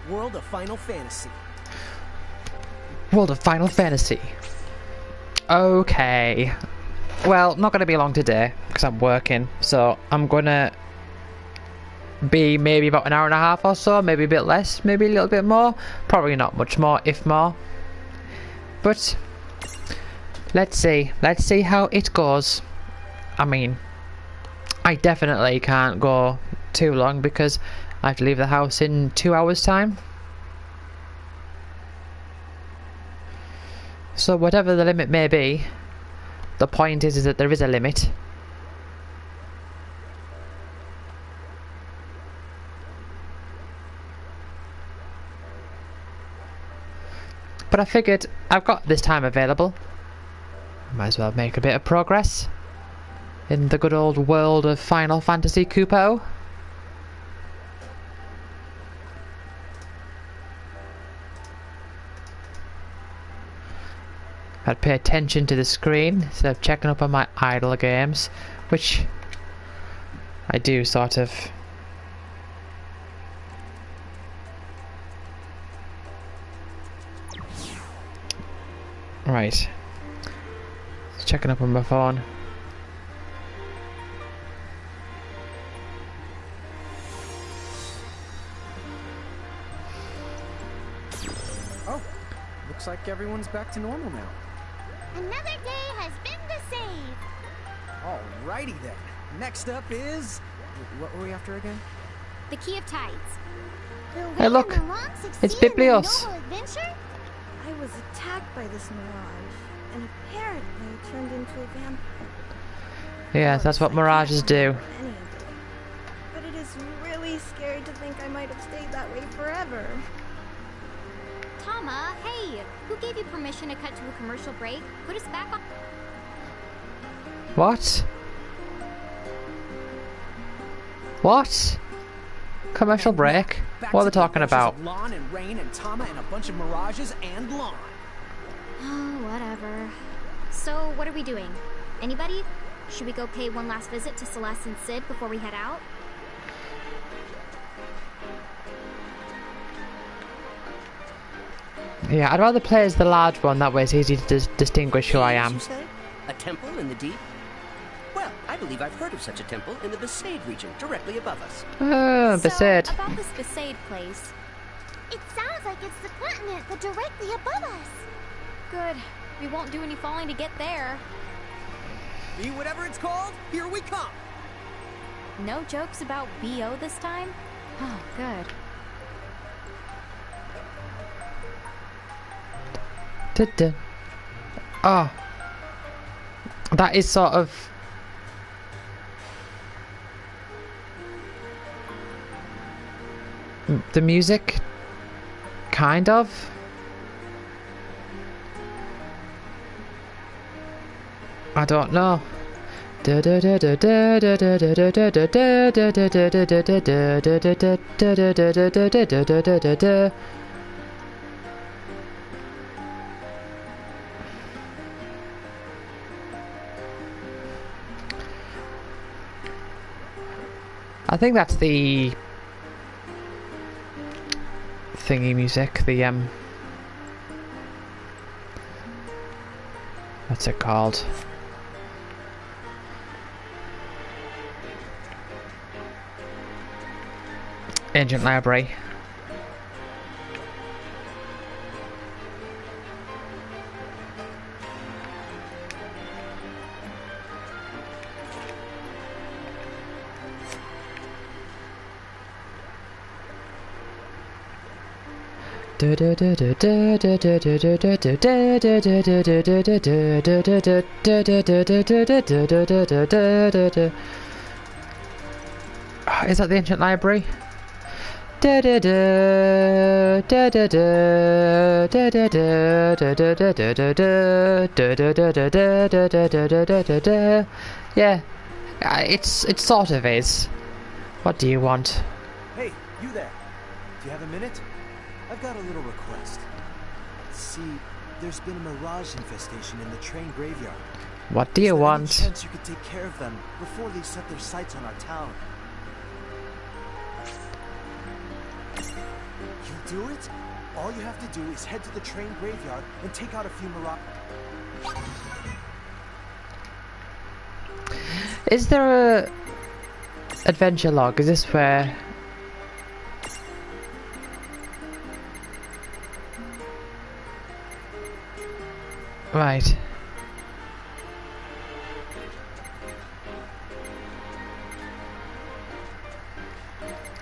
World of Final Fantasy. World of Final Fantasy. Okay. Well, not going to be long today because I'm working, so I'm going to be maybe about an hour and a half or so, maybe a bit less, maybe a little bit more. Probably not much more, if more. But let's see how it goes. I mean, I definitely can't go too long because I have to leave the house in 2 hours time. So whatever the limit may be, the point is that there is a limit. But I figured I've got this time available. Might as well make a bit of progress in the good old world of Final Fantasy Kupo. I'd pay attention to the screen instead of checking up on my idle games, which I do sort of. Right. Checking up on my phone. Oh, looks like everyone's back to normal now. Another day has been the same. Alrighty then. Next up is... What were we after again? The Key of Tides. Hey look, it's Biblios. I was attacked by this mirage, and apparently turned into a vampire. Yeah, that's what mirages do. But it is really scary to think I might have stayed that way forever. Tama, hey, who gave you permission to cut to a commercial break? Put us back on. What? What? Commercial break? What are they talking about? Lon and Rain and Tama and a bunch of mirages and Lon. Oh, whatever. So, what are we doing? Anybody? Should we go pay one last visit to Celeste and Sid before we head out? Yeah, I'd rather play as the large one, that way it's easy to distinguish who I am. You say? A temple in the deep? Well, I believe I've heard of such a temple in the Besaid region, directly above us. Oh, Besaid. So, about this Besaid place. It sounds like it's the continent, but directly above us. Good. We won't do any falling to get there. Be whatever it's called, here we come. No jokes about BO this time? Oh, good. Oh. That is sort of... the music? Kind of? I don't know. I think that's the thingy music, the what's it called? Ancient Library. Is that the Ancient Library? Yeah, it sort of is. What do you want? Hey, you there. Do you have a minute? I've got a little request. See, there's been a mirage infestation in the train graveyard. What do you want? Is there any chance you could take care of them before they set their sights on our town? You do it, all you have to do is head to the train graveyard and take out a few mirage. Is there a adventure log? Is this where? Right.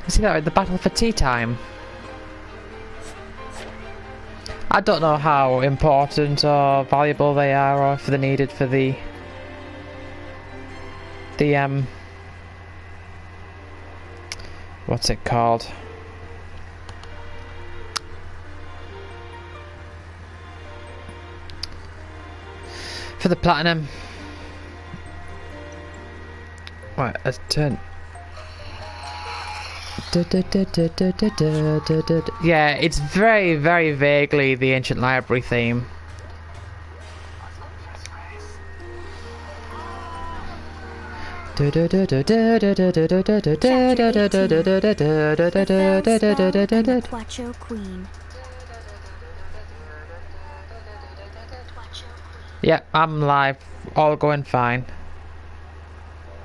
See that right? The battle for tea time. I don't know how important or valuable they are, or if they're needed for the what's it called? For the platinum. Right, let's turn. Yeah, it's very, very vaguely the ancient library theme. Quacho Queen. Yeah, I'm live. All going fine.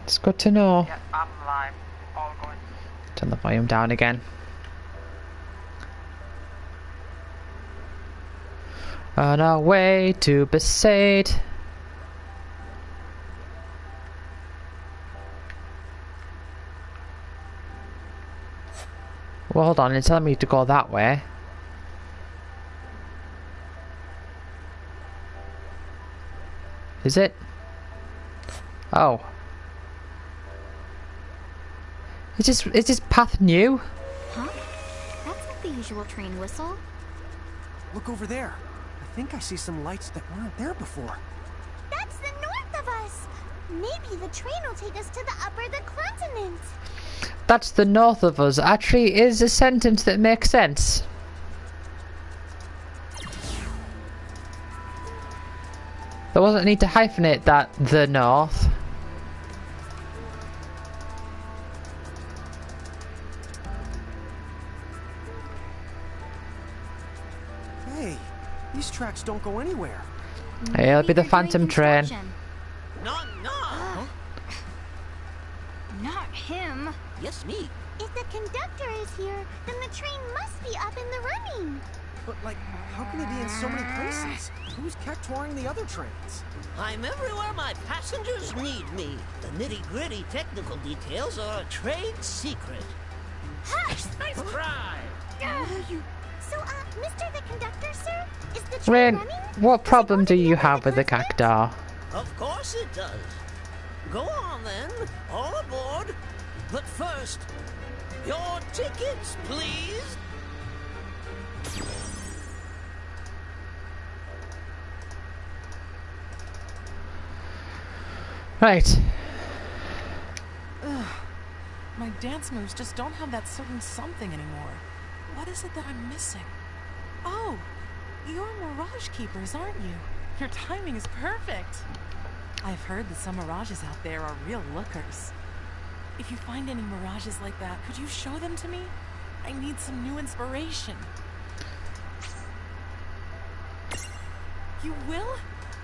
It's good to know. Yeah, I'm live. All going. Turn the volume down again. On our way to Besaid. Well, hold on, it's telling me to go that way. Is it? Oh. Is this path new? Huh? That's not the usual train whistle. Look over there. I think I see some lights that weren't there before. That's the north of us. Maybe the train will take us to the upper the continent. That's the north of us. Actually, is a sentence that makes sense. There wasn't a need to hyphenate that, the north. Hey, these tracks don't go anywhere. Hey, it'll be the Maybe they're phantom doing train. construction. No. Not him. Yes, me. If the conductor is here, then the train must be up in the running. But, like, how can it be in so many places? Who's touring the other trains? I'm everywhere my passengers need me. The nitty-gritty technical details are a trade secret. Hush! Nice try. So, Mr. the Conductor, sir? Is the train Rain, running? what Does it problem go do to the you other have with the continent? cactar? Of course it does. Go on then, all aboard. But first, your tickets, please. Right. My dance moves just don't have that certain something anymore. What is it that I'm missing? Oh, you're Mirage Keepers, aren't you? Your timing is perfect. I've heard that some Mirages out there are real lookers. If you find any Mirages like that, could you show them to me? I need some new inspiration. You will?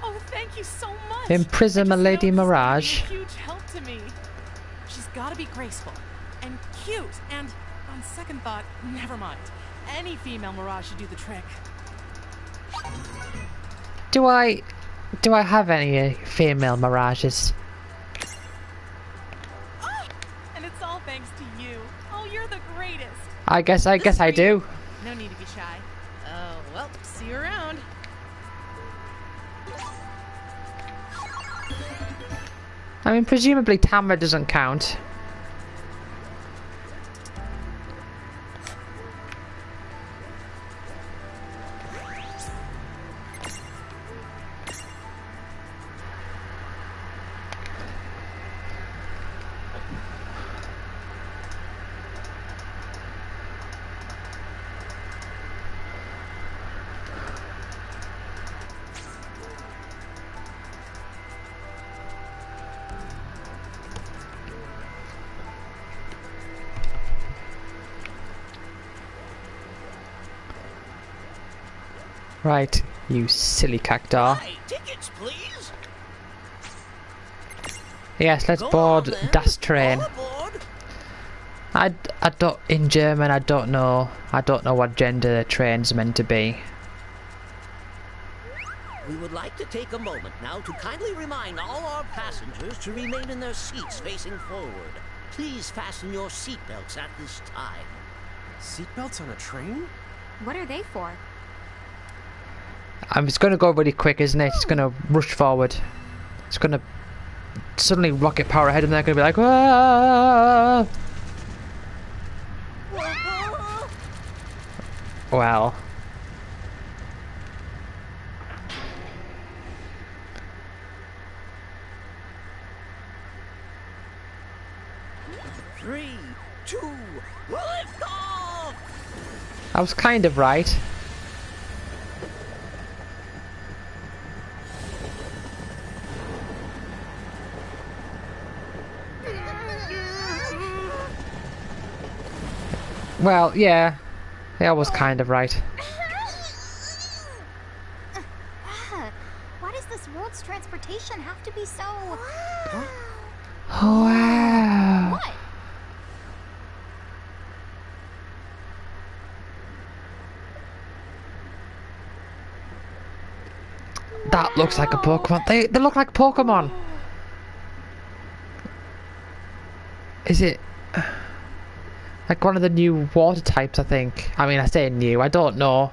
Oh, thank you so much. Imprison I a just Lady know this is Mirage. gonna be a huge help to me. She's gotta be graceful and cute and, on second thought, never mind. Any female Mirage should do the trick. Do I have any female Mirages? Oh, and it's all thanks to you. Oh, you're the greatest. I guess I do. No need to be shy. Oh, well, see you around. I mean, presumably Tamra doesn't count. Right, you silly cactar. Hi, tickets, please. Yes, let's Go board on, then. das Train. All aboard. I don't, in German, I don't know what gender the train's meant to be. We would like to take a moment now to kindly remind all our passengers to remain in their seats facing forward. Please fasten your seatbelts at this time. Seatbelts on a train? What are they for? It's gonna go really quick, isn't it? It's gonna rush forward. It's gonna suddenly rocket power ahead and they're gonna be like, "Whoa!" Well. Three, two, lift off! I was kind of right. Well, yeah. I was kind of right. Why does this world's transportation have to be so... Wow. What? That looks like a Pokemon. They look like Pokemon. Is it like one of the new water types, I think? I mean, I say new, I don't know.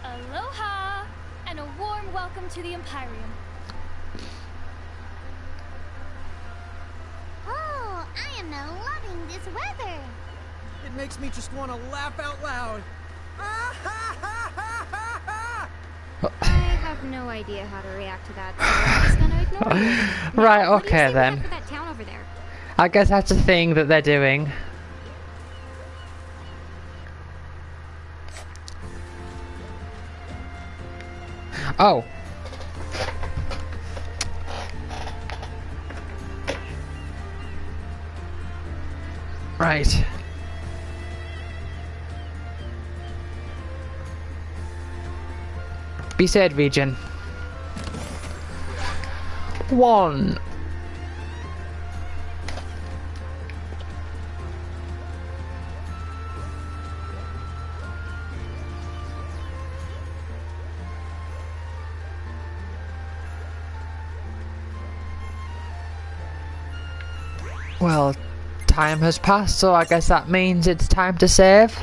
Aloha! And a warm welcome to the Empyrean. Oh, I am loving this weather. It makes me just want to laugh out loud. I have no idea how to react to that, so I'm just gonna ignore you. Now, Right, what do you okay say we then. head for that town over there? I guess that's a thing that they're doing. Oh. Right. Be said, region. 1. Well, time has passed, so I guess that means it's time to save.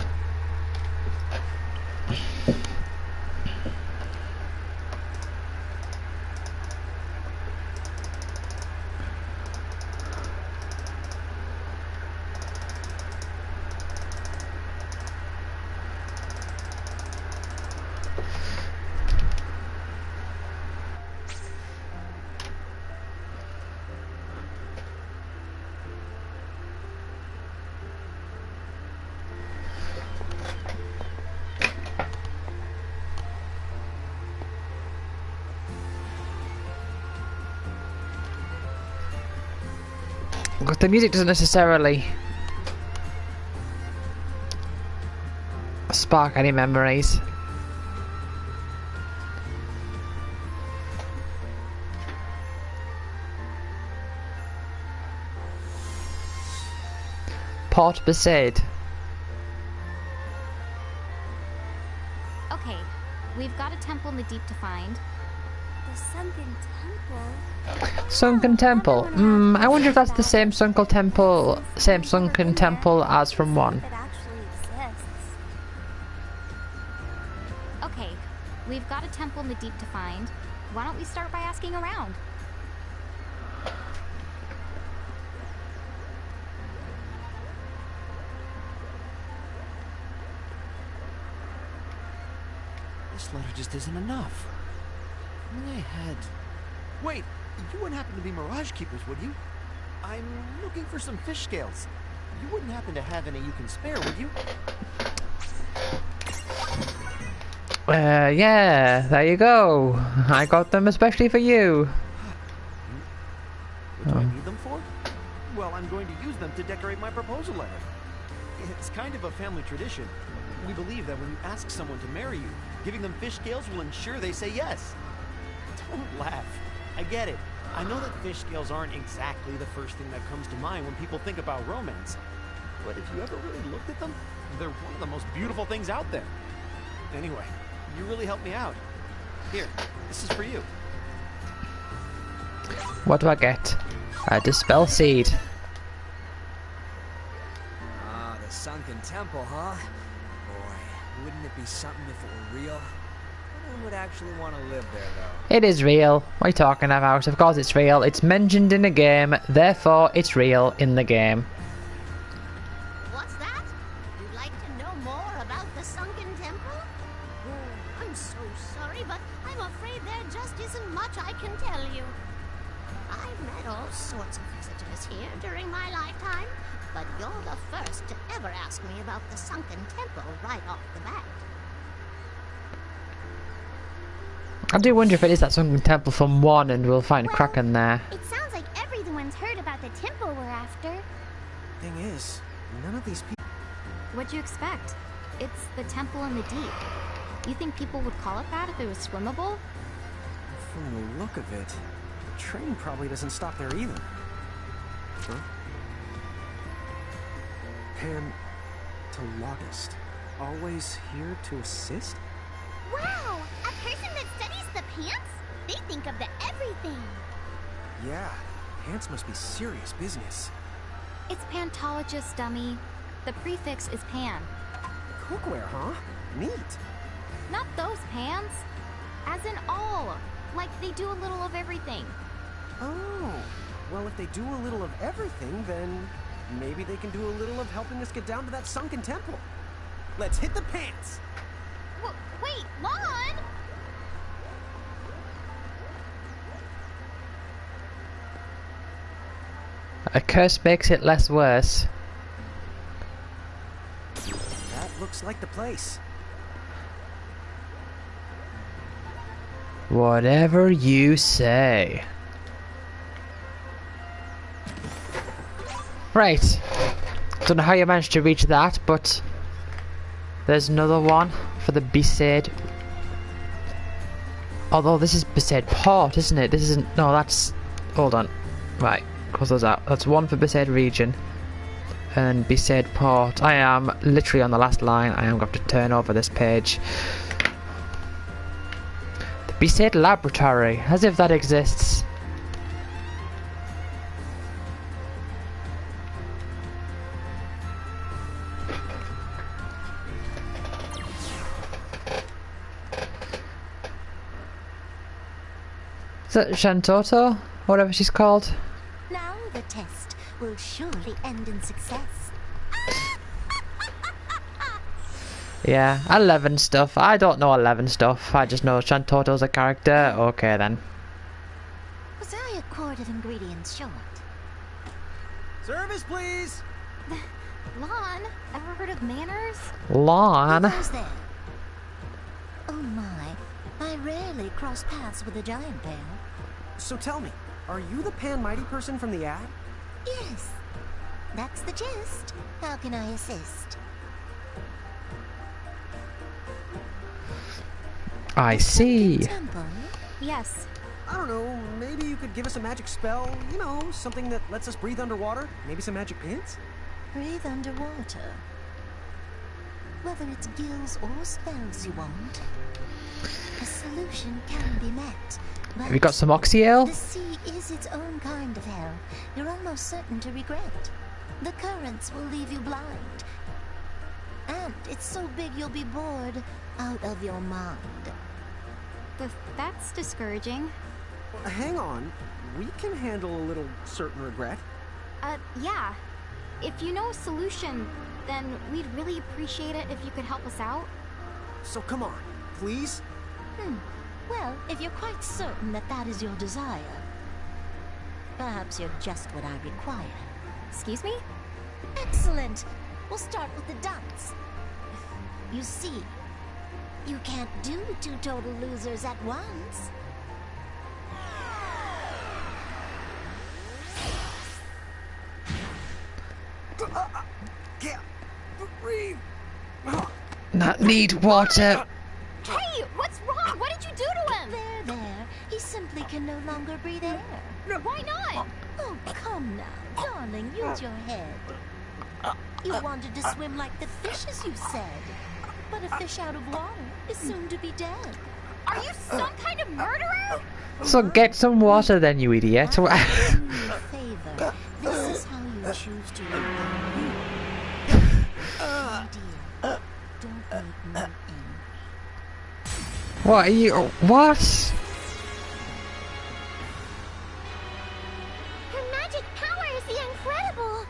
The music doesn't necessarily spark any memories. Port Besaid. Okay, we've got a temple in the deep to find. The Sunken Temple. Sunken Temple. I wonder if that's the same Sunken Temple as from 1. It actually exists. Okay, we've got a temple in the deep to find. Why don't we start by asking around? This letter just isn't enough. only I had... Wait, you wouldn't happen to be Mirage Keepers, would you? I'm looking for some fish scales. You wouldn't happen to have any you can spare, would you? Yeah, there you go. I got them especially for you. What do I need them for? Well, I'm going to use them to decorate my proposal letter. It's kind of a family tradition. We believe that when you ask someone to marry you, giving them fish scales will ensure they say yes. Don't laugh. I get it. I know that fish scales aren't exactly the first thing that comes to mind when people think about romance. But if you ever really looked at them, they're one of the most beautiful things out there. Anyway, you really helped me out. Here, this is for you. What do I get? A Dispel Seed. Ah, the sunken temple, huh? Boy, wouldn't it be something if it were real? Who would actually want to live there, though? It is real. What are you talking about? Of course it's real. It's mentioned in the game, therefore it's real in the game. What's that? You'd like to know more about the sunken temple? Oh, I'm so sorry, but I'm afraid there just isn't much I can tell you. I've met all sorts of visitors here during my lifetime, but you're the first to ever ask me about the sunken temple right off the bat. I do wonder if it is that sunken temple from 1 and we'll find Kraken there. It sounds like everyone's heard about the temple we're after. Thing is, none of these people... What'd you expect? It's the temple in the deep. You think people would call it that if it was swimmable? From the look of it, the train probably doesn't stop there either. Huh? Pantologist. Always here to assist? Wow! A person that studies the pants? They think of the everything. Yeah, pants must be serious business. It's pantologist, dummy. The prefix is pan. Cookware, huh? Neat. Not those pans. As in all. Like they do a little of everything. Oh, well, if they do a little of everything, then maybe they can do a little of helping us get down to that sunken temple. Let's hit the pants! Wait, Lon! A curse makes it less worse. That looks like the place. Whatever you say. Right. Don't know how you managed to reach that, but there's another one for the Besaid. Although this is Besaid Port, isn't it? This isn't... No, that's... Hold on. Right. Close those out. That's one for Besaid Region. And Besaid Port. I am literally on the last line. I am going to turn over this page. The Besaid Laboratory. As if that exists. Is that Shantoto? Whatever she's called. Now the test will surely end in success. Yeah, 11 stuff. I don't know 11 stuff. I just know Shantoto's a character. Okay then. Was I a quart of ingredients short? Service, please! Lon, ever heard of manners? Lon. Who goes there? Oh my, I rarely cross paths with a giant bear. So tell me, are you the Pan Mighty person from the ad? Yes, that's the gist. How can I assist? I see. Temple? Yes. I don't know, maybe you could give us a magic spell, you know, something that lets us breathe underwater? Maybe some magic pants? Breathe underwater. Whether it's gills or spells you want, a solution can be met. Have you got some Oxyale? The sea is its own kind of hell. You're almost certain to regret. The currents will leave you blind. And it's so big you'll be bored out of your mind. That's discouraging. Hang on, we can handle a little certain regret. Yeah. If you know a solution, then we'd really appreciate it if you could help us out. So come on, please? Well, if you're quite certain that that is your desire, perhaps you're just what I require. Excuse me? Excellent. We'll start with the dance. You see, you can't do two total losers at once. Can't breathe. Not need water. Hey, what's wrong? What did you do to him? There. He simply can no longer breathe air. Why not? Oh, come now. Darling, use your head. You wanted to swim like the fishes, you said. But a fish out of water is soon to be dead. Are you some kind of murderer? So get some water then, you idiot. Do me a favor. This is how you choose to live. Dear, don't make me angry. What are you? What? Her magic power is incredible.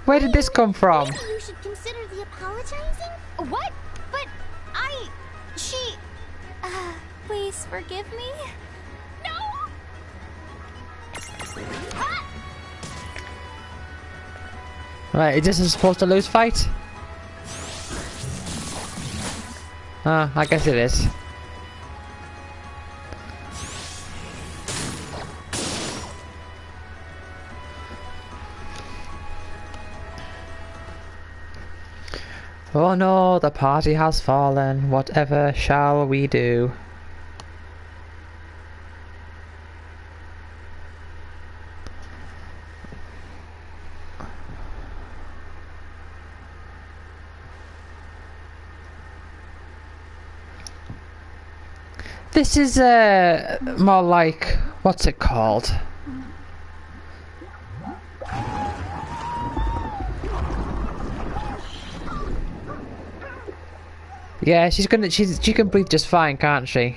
Where did this come from? Maybe you should consider the apologizing. What? But she... please forgive me? No! Ah! Right, is this supposed to lose fight? I guess it is. Oh no, the party has fallen. Whatever shall we do? This is more like, what's it called? Yeah, she can breathe just fine, can't she?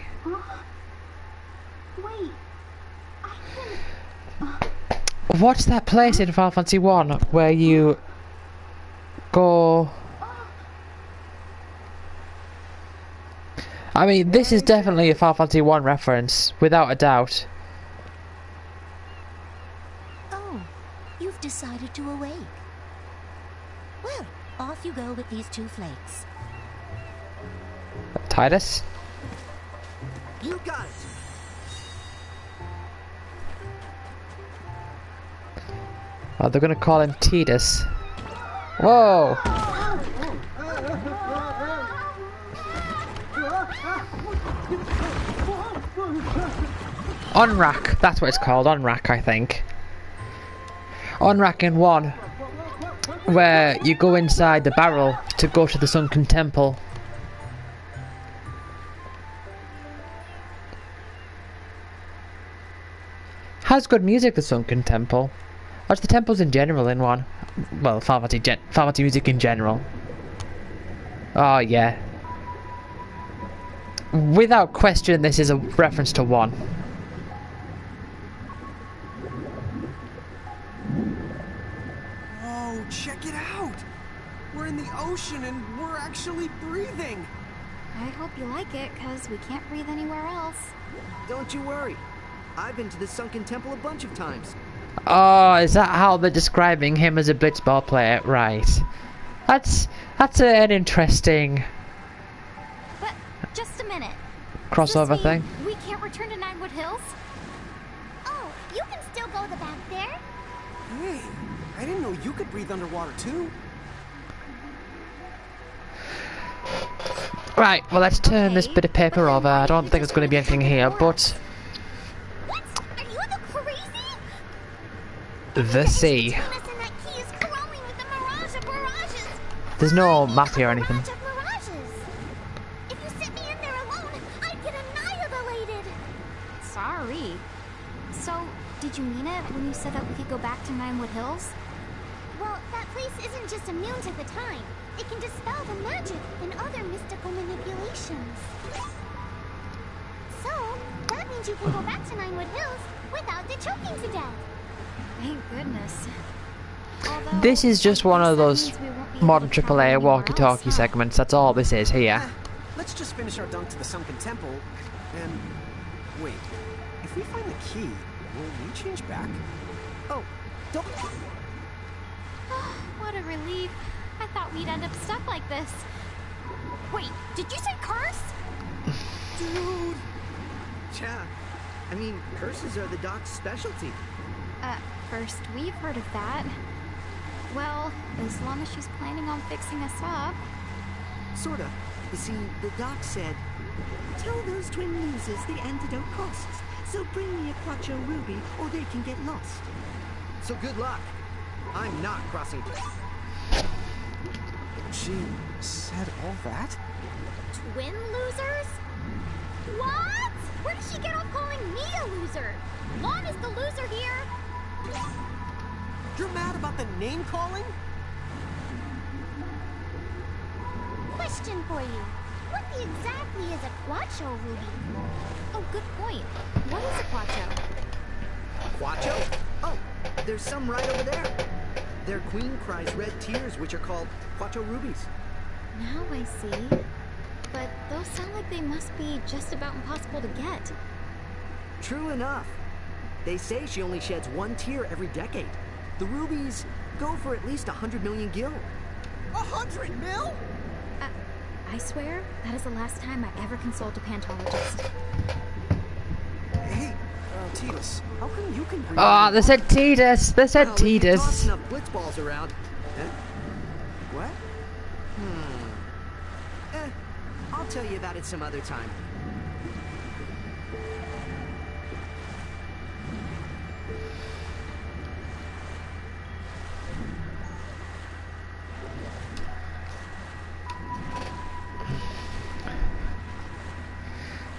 What's that place in Final Fantasy 1 where you go? I mean, this is definitely a Final Fantasy 1 reference, without a doubt. Oh, you've decided to awake. Well, off you go with these 2 flakes. Titus? You got it. Oh, they're gonna call him Titus. Whoa! Onrak, that's what it's called, Onrak, I think. Onrak in 1, where you go inside the barrel to go to the Sunken Temple. Has good music, the Sunken Temple. Or the temples in general in 1. Well, Final Fantasy music in general. Oh yeah. Without question, this is a reference to 1. Oh, check it out! We're in the ocean and we're actually breathing! I hope you like it, because we can't breathe anywhere else. Don't you worry. I've been to the Sunken Temple a bunch of times. Oh, is that how they're describing him as a blitzball player? Right. That's an interesting But, just a minute. crossover Does this mean thing. we can't return to Ninewood Hills? Oh, you can still go the back there. Hey, I didn't know you could breathe underwater too. Right, well let's turn this bit of paper over. I don't think there's going to be anything here, but What? Are you the crazy? the sea. Between us and that key is growing with the mirage of mirages. There's no map here or anything. Mirage of mirages. If you set me in there alone, I'd get annihilated. Sorry. So, did you mean it when you said that we could go back to Ninewood Hills? Well, that place isn't just immune to the time. It can dispel the magic and other mystical manipulations. So, that means you can go back to Ninewood Hills without the choking to death. Thank goodness. Although, This is just one of that those means we won't be able modern to travel AAA anywhere walkie-talkie else, huh? segments. That's all this is here. Let's just finish our dunk to the Sunken Temple and Wait, if we find the key, will we change back? Oh, don't... What a relief. I thought we'd end up stuck like this. Wait, did you say curse? Dude! Yeah, I mean, curses are the doc's specialty. First we've heard of that. Well, as long as she's planning on fixing us up. Sorta. You see, the doc said, tell those twin losers the antidote costs, so bring me a Quattro Ruby or they can get lost. So good luck. I'm not crossing... She said all that? Twin losers? What? Where did she get off calling me a loser? Lon is the loser here. You're mad about the name calling? Question for you. What exactly is a Quattro Ruby? Oh, good point. What is a Quattro? Quattro? Oh, there's some right over there. Their queen cries red tears, which are called Quattro Rubies. Now I see. But those sound like they must be just about impossible to get. True enough. They say she only sheds one tear every decade. The rubies go for at least 100 million gil. 100 mil? I swear, that is the last time I ever consult a pantologist. Hey, Tidus, how come you can breathe? Oh, they said Tidus. They said Well, if you toss Tidus. enough blitzballs around. What? I'll tell you about it some other time.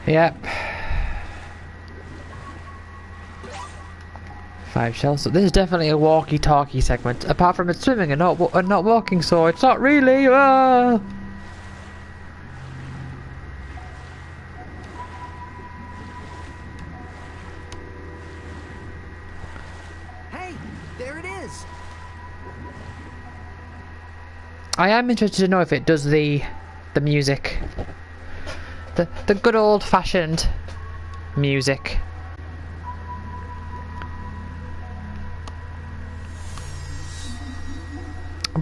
Yep. 5 shells. So this is definitely a walkie-talkie segment. Apart from it's swimming and not walking, so it's not really. Hey, there it is. I am interested to know if it does the music. The good old-fashioned music.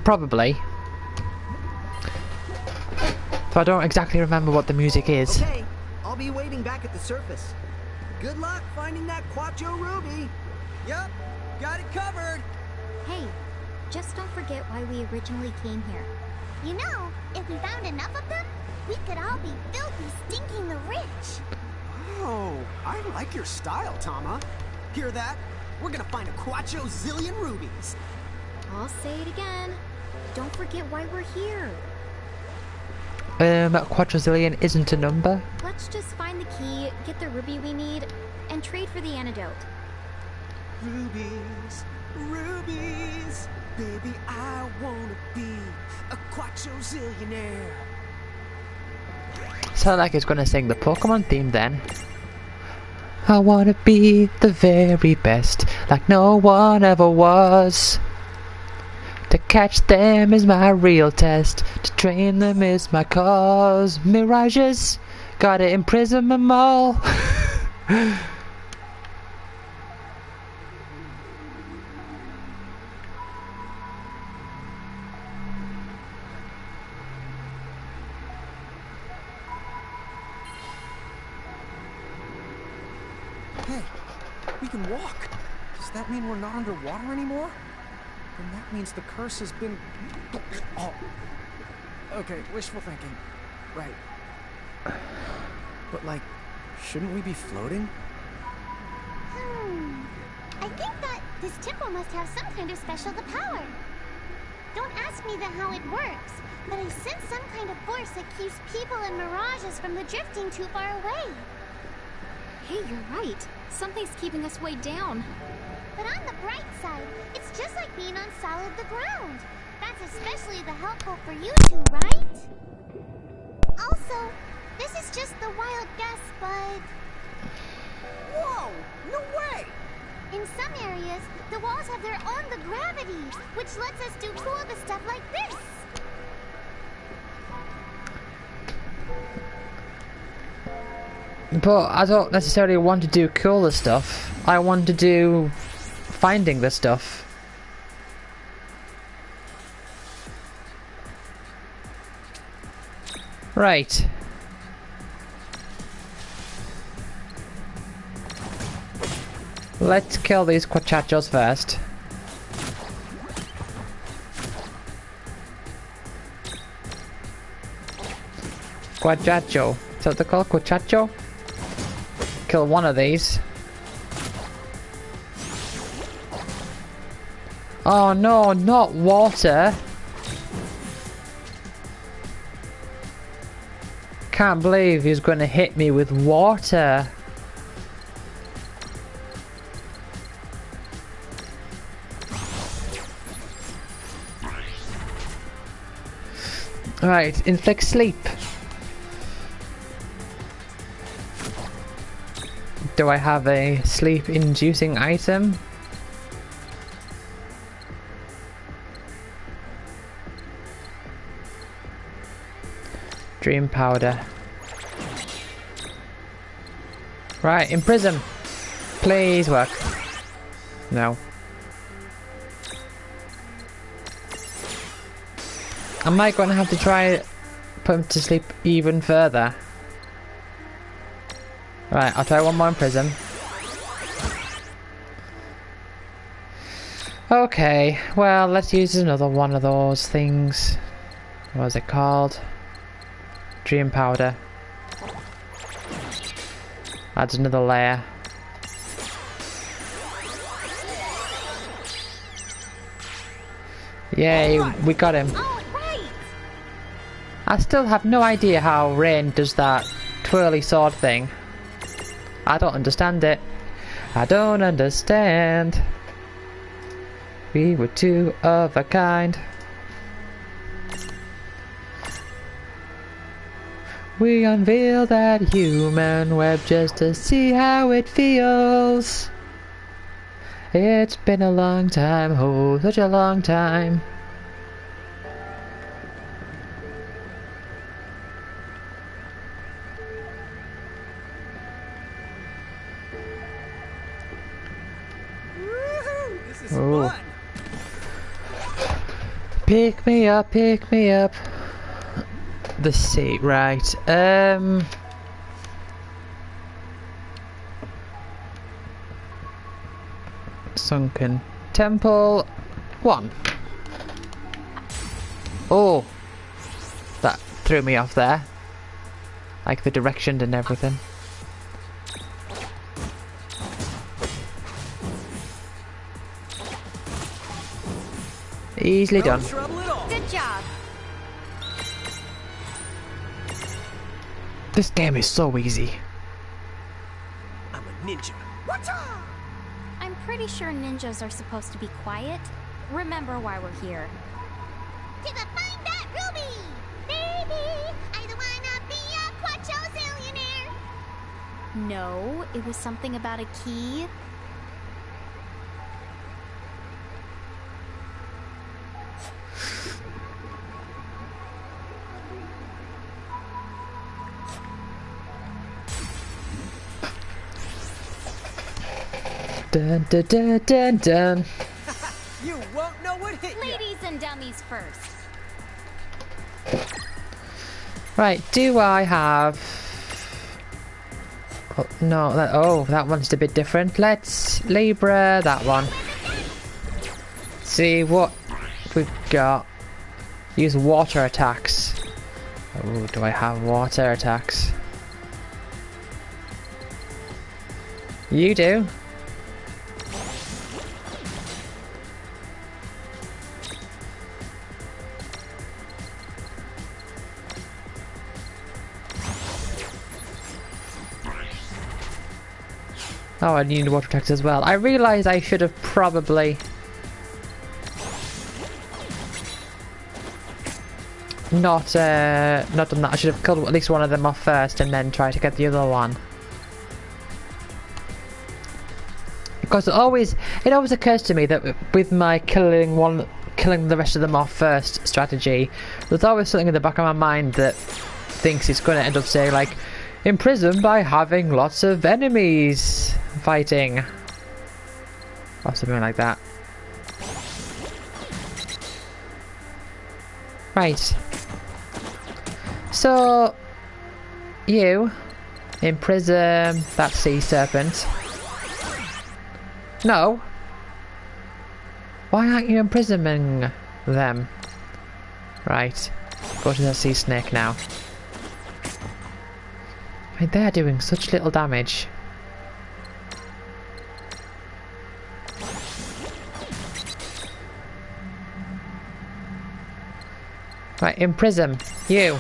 Probably. So I don't exactly remember what the music is. Okay, I'll be waiting back at the surface. Good luck finding that Quattro Ruby. Yep, got it covered. Hey, just don't forget why we originally came here. You know, if we found enough of them, we could all be filthy, stinking the rich. Oh, I like your style, Tama. Hear that? We're gonna find a Quattro zillion rubies. I'll say it again. Don't forget why we're here. Quadrazillion isn't a number. Let's just find the key, get the ruby we need, and trade for the antidote. Rubies, rubies, baby, I wanna be a Quattro zillionaire. Sound like it's gonna sing the Pokemon theme then. I wanna be the very best, like no one ever was. To catch them is my real test, to train them is my cause. Mirages, gotta imprison them all. Hey, we can walk. Does that mean we're not underwater anymore? Then that means the curse has been... Oh. Okay, wishful thinking. Right. But, like, shouldn't we be floating? I think that this temple must have some kind of special power. Don't ask me how it works, but I sense some kind of force that keeps people and mirages from the drifting too far away. Hey, you're right. Something's keeping us way down. But on the bright side, it's just like being on solid the ground. That's especially helpful for you two, right? Also, this is just the wild guess, but... Whoa! No way! In some areas, the walls have their own gravity, which lets us do cool stuff like this. But I don't necessarily want to do cooler stuff. I want to do finding the stuff. Right. Let's kill these Quachachos first. Quachacho. Is that what they're called? Quachacho? Kill one of these. Oh no, not water. Can't believe he's going to hit me with water. Right, inflict sleep. Do I have a sleep-inducing item? Dream powder. Right, imprison. Please work. No. Am I going to have to try put him to sleep even further? Right, I'll try one more in prison. Okay, well, let's use another one of those things. What was it called? Dream powder. Adds another layer. Yay, we got him. I still have no idea how Rain does that twirly sword thing. I don't understand it. I don't understand. We were two of a kind. We unveil that human web just to see how it feels. It's been a long time, oh, such a long time. Oh. Pick me up, pick me up. The seat, right. Sunken Temple 1. Oh, that threw me off there. Like the direction and everything. Easily done. Good job. This game is so easy. I'm a ninja. I'm pretty sure ninjas are supposed to be quiet. Remember why we're here. To the find that ruby! Baby, I don't wanna be a Quacho zillionaire! No, it was something about a key. Dun dun dun dun dun. You won't know what hit you. Ladies and dummies first. Right, do I have... Oh, no, that one's a bit different. Let's Libra that one. See what we've got. Use water attacks. Oh, do I have water attacks? You do. Oh, I need water attacks as well. I realised I should have probably not done that. I should have killed at least one of them off first and then try to get the other one. Because it always occurs to me that with my killing the rest of them off first strategy, there's always something in the back of my mind that thinks it's going to end up saying like, Imprisoned by having lots of enemies fighting. Or something like that. Right. So, you imprison that sea serpent. No. Why aren't you imprisoning them? Right. Go to the sea snake now. Right, they're doing such little damage. Right, imprison. You.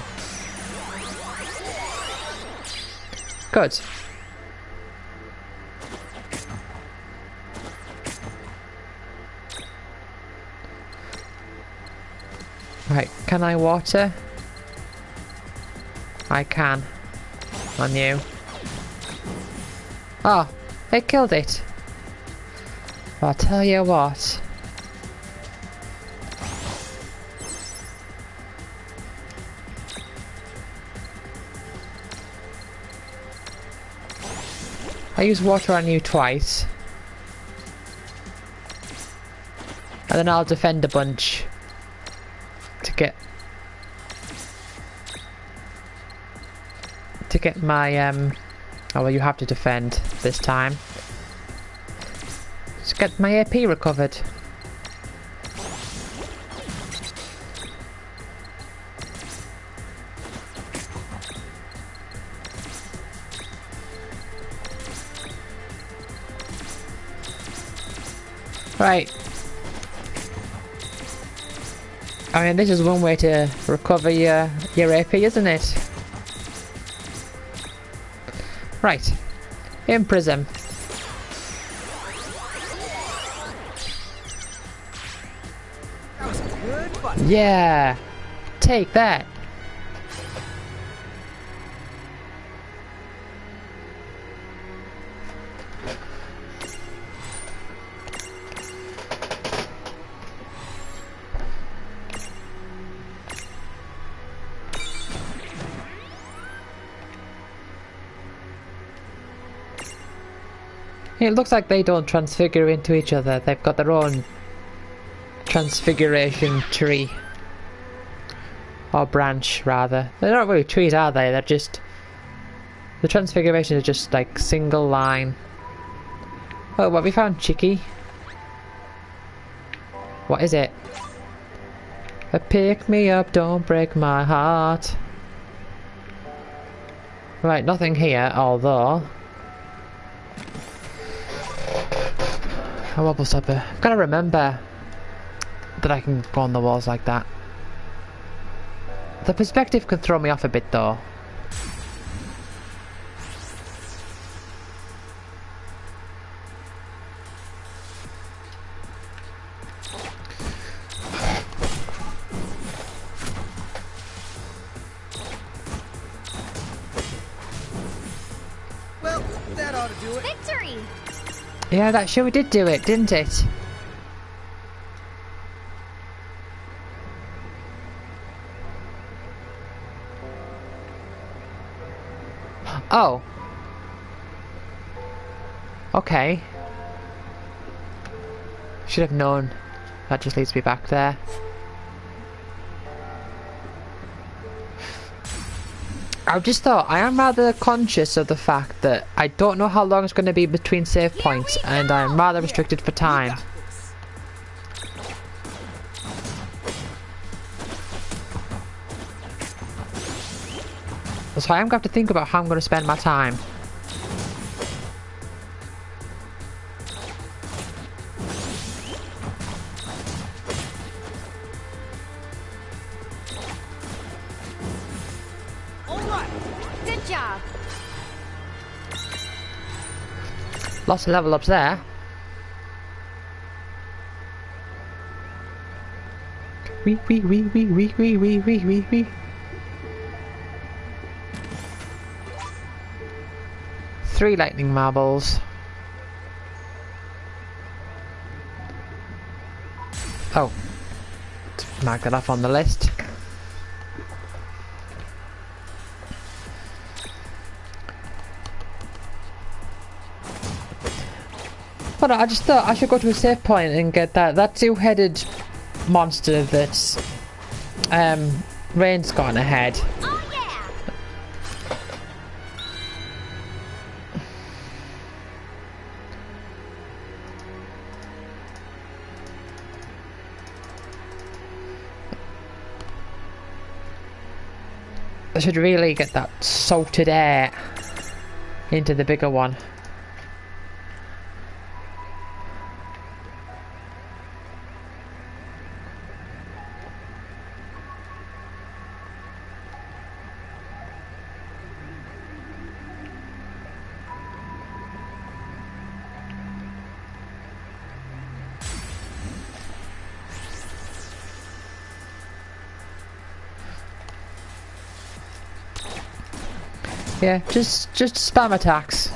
Good. Right, can I water? I can. On you. Oh, it killed it. I'll tell you what. I use water on you twice. And then I'll defend a bunch. To get my oh well, you have to defend this time. Just get my AP recovered. Right. I mean, this is one way to recover your AP, isn't it? Right. Imprison. That was good fun. Yeah. Take that. It looks like they don't transfigure into each other. They've got their own transfiguration tree. Or branch, rather. They're not really trees, are they? They're just... The transfiguration is just like single line. Oh, what have we found, Chicky? What is it? Pick me up, don't break my heart. Right, nothing here, although... A wobble stopper. I've gotta remember that I can go on the walls like that. The perspective can throw me off a bit though. Well, that ought to do it. Victory! Yeah, that sure did do it, didn't it? Oh. Okay. Should have known. That just leads me back there. I just thought, I am rather conscious of the fact that I don't know how long it's going to be between save points, and I'm rather restricted for time. So I'm going to have to think about how I'm going to spend my time. Good job. Lots of level ups there. Wee. 3 lightning marbles. Oh. Mark that off on the list. Hold on, I just thought I should go to a safe point and get that two-headed monster that's Rain's gone ahead. Oh yeah! I should really get that salted air into the bigger one. Yeah, just spam attacks.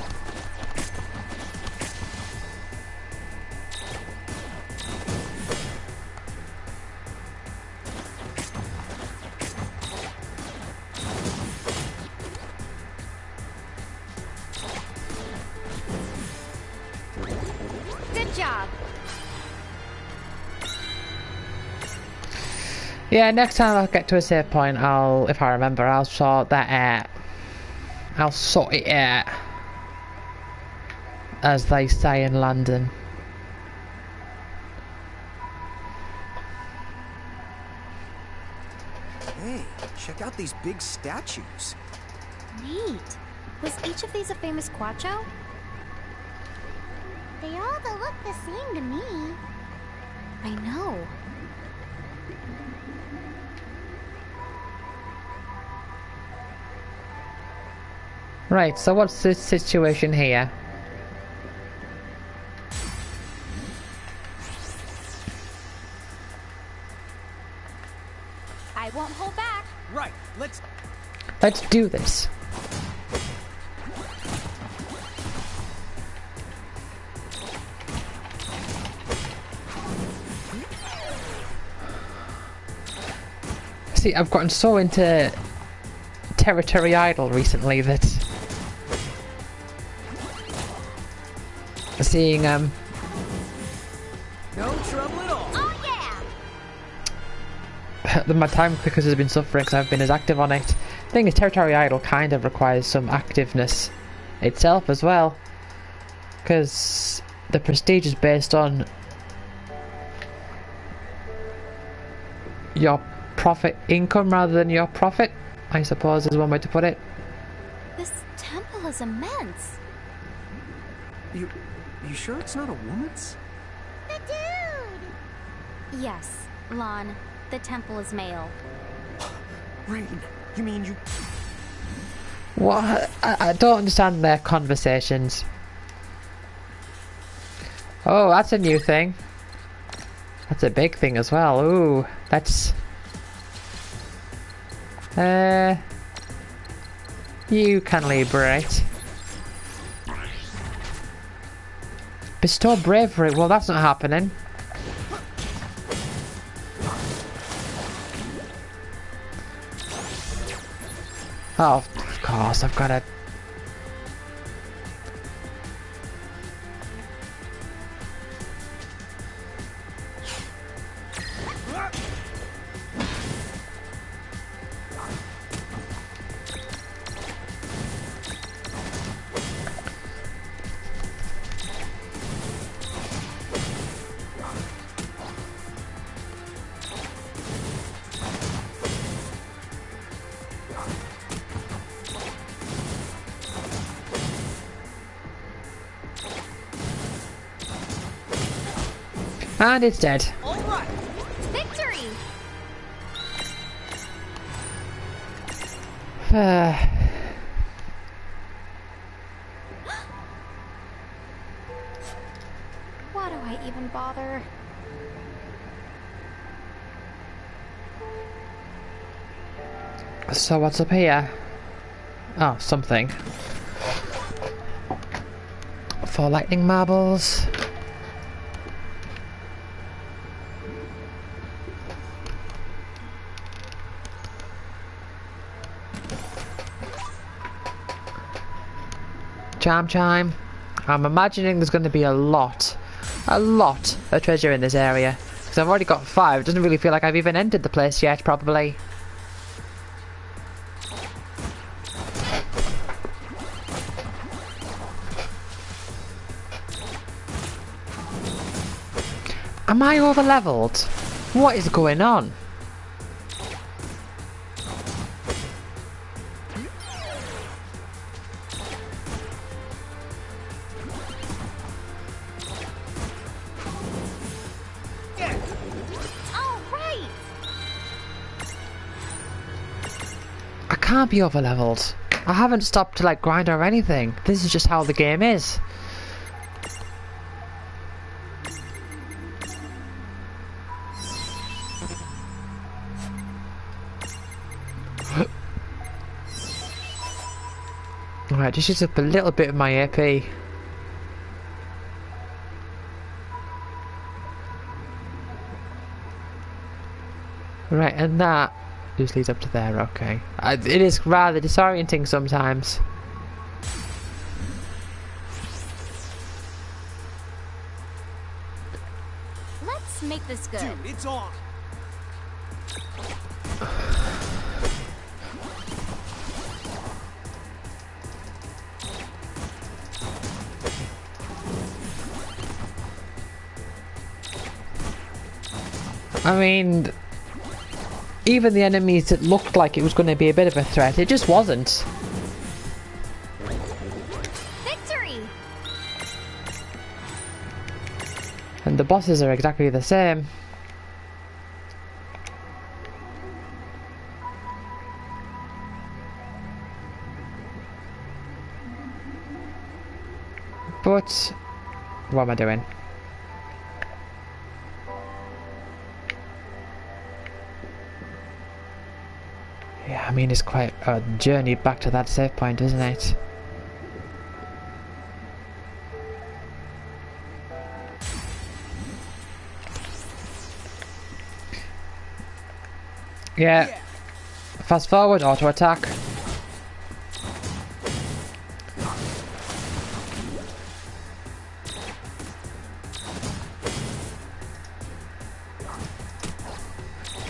Good job. Yeah, next time I'll get to a save point, if I remember, I'll sort that out. I'll sort it out, as they say in London. Hey, check out these big statues. Neat. Was each of these a famous Quacho? They all look the same to me. I know. Right, so what's the situation here? I won't hold back. Right, let's do this. See, I've gotten so into Territory Idol recently that seeing no trouble at all. Oh yeah! my time clickers has been suffering because I've been as active on it. The thing is, Territory Idol kind of requires some activeness itself as well, because the prestige is based on your profit income rather than your profit, I suppose is one way to put it. This temple is immense. You sure it's not a woman's? The dude! Yes, Lon. The temple is male. Rain, you mean you... What? I don't understand their conversations. Oh, that's a new thing. That's a big thing as well. Ooh, that's... You can liberate. Bestow bravery. Well, that's not happening. Oh, of course, I've got to... And it's dead. All right. Victory! Why do I even bother? So what's up here? Oh, something. 4 lightning marbles. Chime chime. I'm imagining there's going to be a lot a lot of treasure in this area. Because I've already got 5. It doesn't really feel like I've even entered the place yet, probably. Am I over leveled? What is going on? I can't be over leveled. I haven't stopped to like grind or anything. This is just how the game is. Alright, just use up a little bit of my AP. Right, and that just leads up to there, okay. It is rather disorienting sometimes. Let's make this good. Dude, it's on. I mean, even the enemies that looked like it was going to be a bit of a threat, it just wasn't. Victory! And the bosses are exactly the same. But what am I doing? Yeah, I mean, it's quite a journey back to that save point, isn't it? Yeah. Fast forward, auto attack.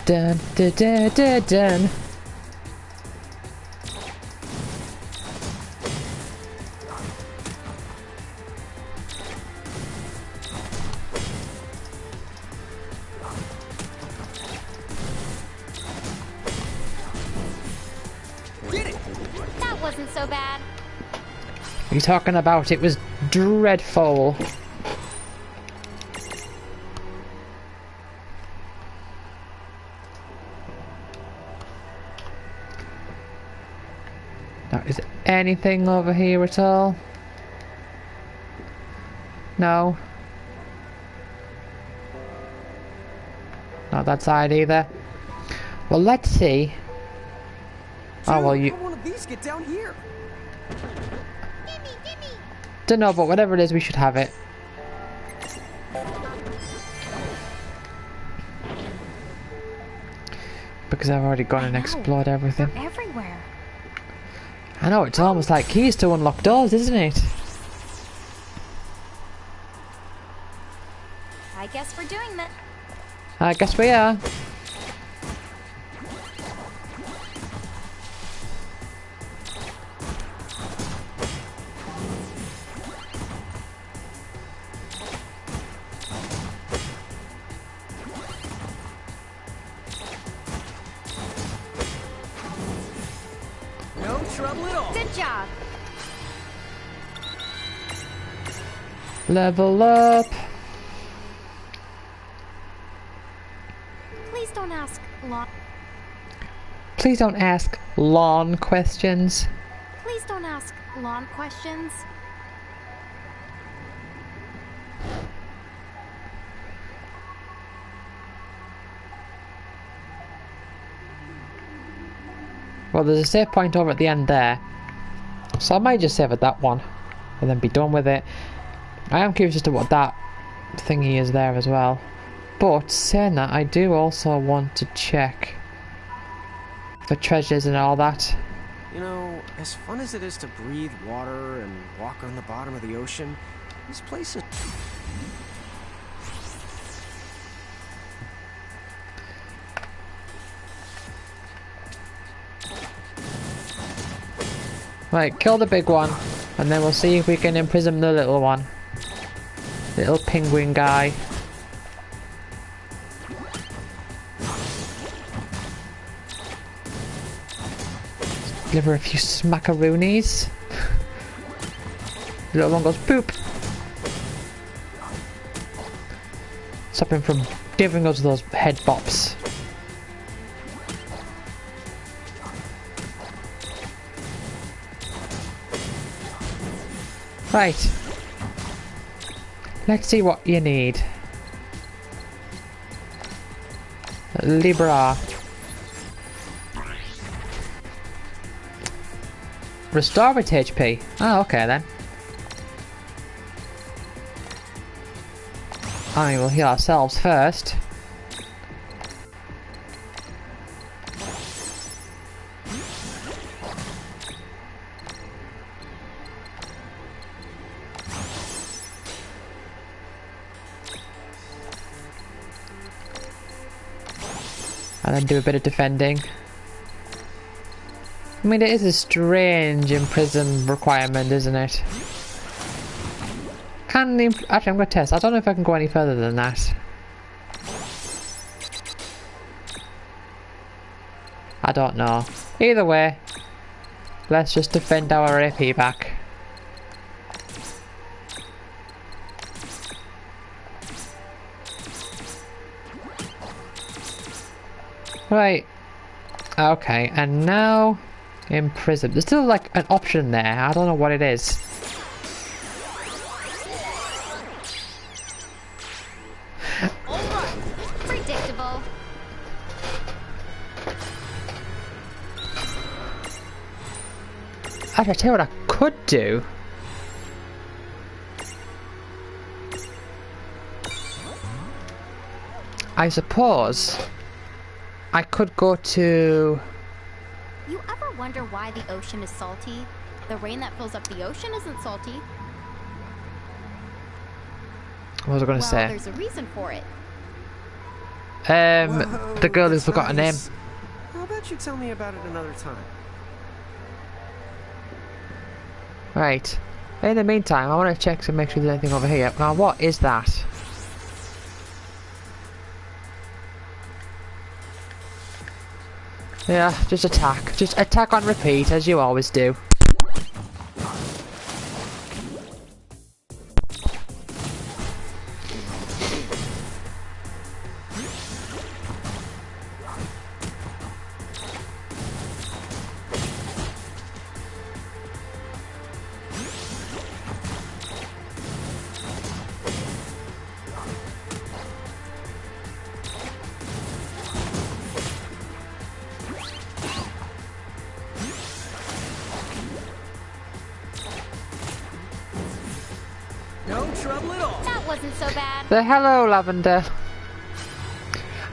Dun dun dun dun dun. That wasn't so bad. What are you talking about? It was dreadful. Now, is there anything over here at all? No. Not that side either. Well, let's see. Oh well, you. How one of these get down here? Don't know, but whatever it is, we should have it. Because I've already gone and explored everything. They're everywhere. I know, it's almost like keys to unlock doors, isn't it? I guess we're doing that. I guess we are. No trouble at all. Good job. Level up. Please don't ask long. Please don't ask lawn questions. Please don't ask long questions. Well, there's a save point over at the end there. So I might just save at that one. And then be done with it. I am curious as to what that thingy is there as well. But saying that, I do also want to check for treasures and all that. You know, as fun as it is to breathe water and walk on the bottom of the ocean, this place is... Right, kill the big one, and then we'll see if we can imprison the little one. Little penguin guy. Deliver a few smackaroonies. The little one goes poop. Stop him from giving us those head bops. Right. Let's see what you need. Libra. Restore its HP. Oh, okay then. I mean, we'll heal ourselves first. And then do a bit of defending. I mean, it is a strange imprison requirement, isn't it? Actually, I'm going to test. I don't know if I can go any further than that. I don't know. Either way, let's just defend our AP back. Right. Okay, and now imprison. There's still like an option there. I don't know what it is. Predictable. Actually, I tell you what I could do. I suppose I could go to... You ever wonder why the ocean is salty? The rain that fills up the ocean isn't salty. What was I going to say? There's a reason for it. Whoa, the girl who's that's forgot her name. nice. How about you tell me about it another time? Right. In the meantime, I want to check to make sure there's anything over here. Now, what is that? Yeah, just attack. Just attack on repeat, as you always do. No trouble at all. That wasn't so bad. So hello, Lavender.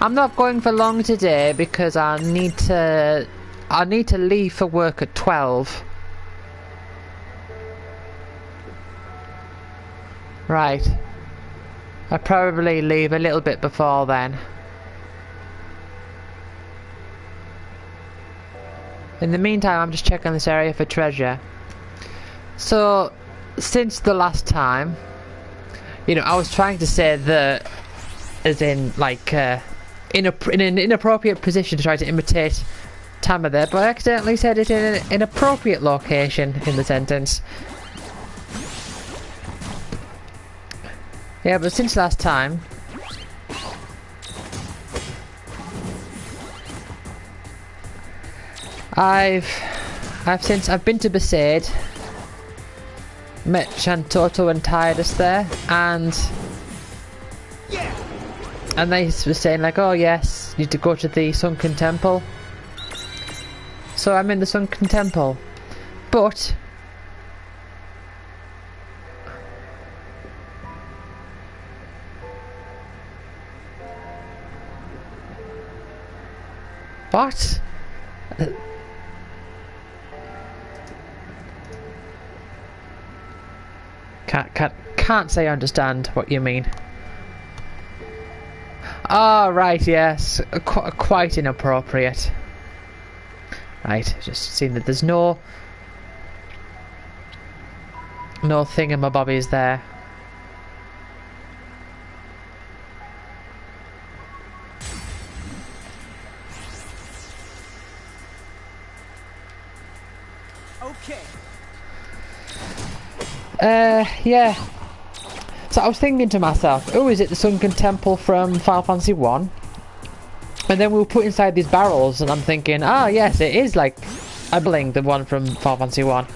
I'm not going for long today because I need to leave for work at 12. Right. I'll probably leave a little bit before then. In the meantime, I'm just checking this area for treasure. So, since the last time, you know, I was trying to say that, as in, like, in an inappropriate position to try to imitate Tama there, but I accidentally said it in an inappropriate location in the sentence. Yeah, but since last time, I've been to Besaid, met Shantoto and Tidus there, and they were saying like, oh yes, you need to go to the Sunken Temple. So I'm in the Sunken Temple, but what? Can't say I understand what you mean. Ah, right, yes. Quite inappropriate. Right, just seeing that there's no No thingamabobbies there. Okay. Yeah. So I was thinking to myself, oh, is it the Sunken Temple from Final Fantasy 1? And then we were put inside these barrels, and I'm thinking, ah, yes, it is like, I believe, the one from Final Fantasy 1.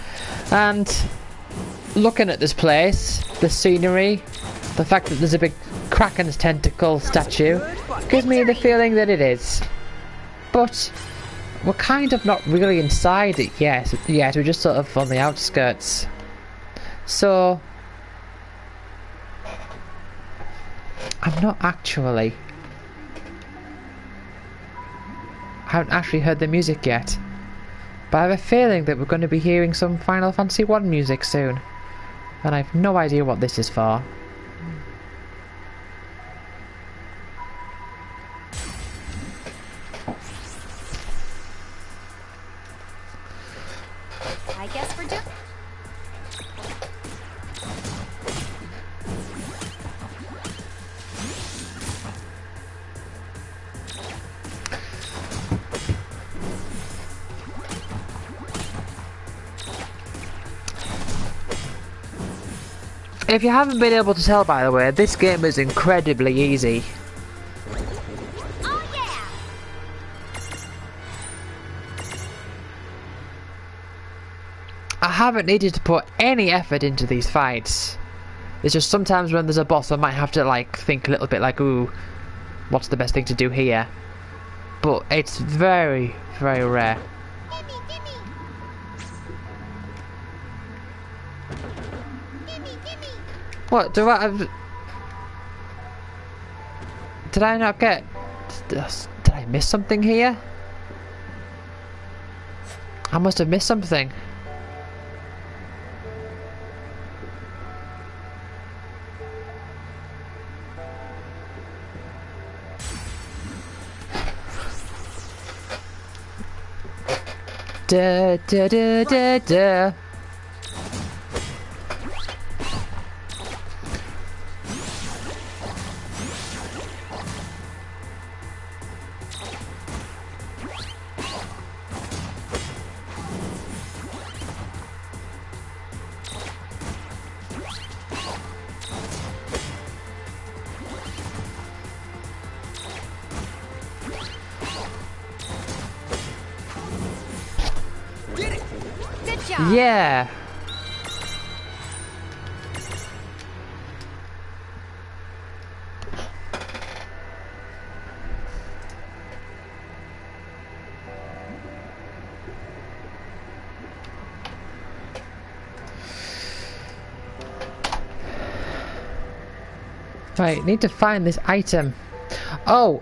And looking at this place, the scenery, the fact that there's a big Kraken's tentacle statue, gives me the feeling that it is. But we're kind of not really inside it yet. We're just sort of on the outskirts. So I'm not actually... I haven't actually heard the music yet. But I have a feeling that we're going to be hearing some Final Fantasy 1 music soon. And I have no idea what this is for. I guess we're doing... If you haven't been able to tell, by the way, this game is incredibly easy. Oh yeah! I haven't needed to put any effort into these fights. It's just sometimes when there's a boss I might have to like think a little bit like, ooh, what's the best thing to do here? But it's very, very rare. What, do I have... Did I not get... Did I miss something here? I must have missed something. Da da da da da. Yeah. Right, need to find this item. Oh,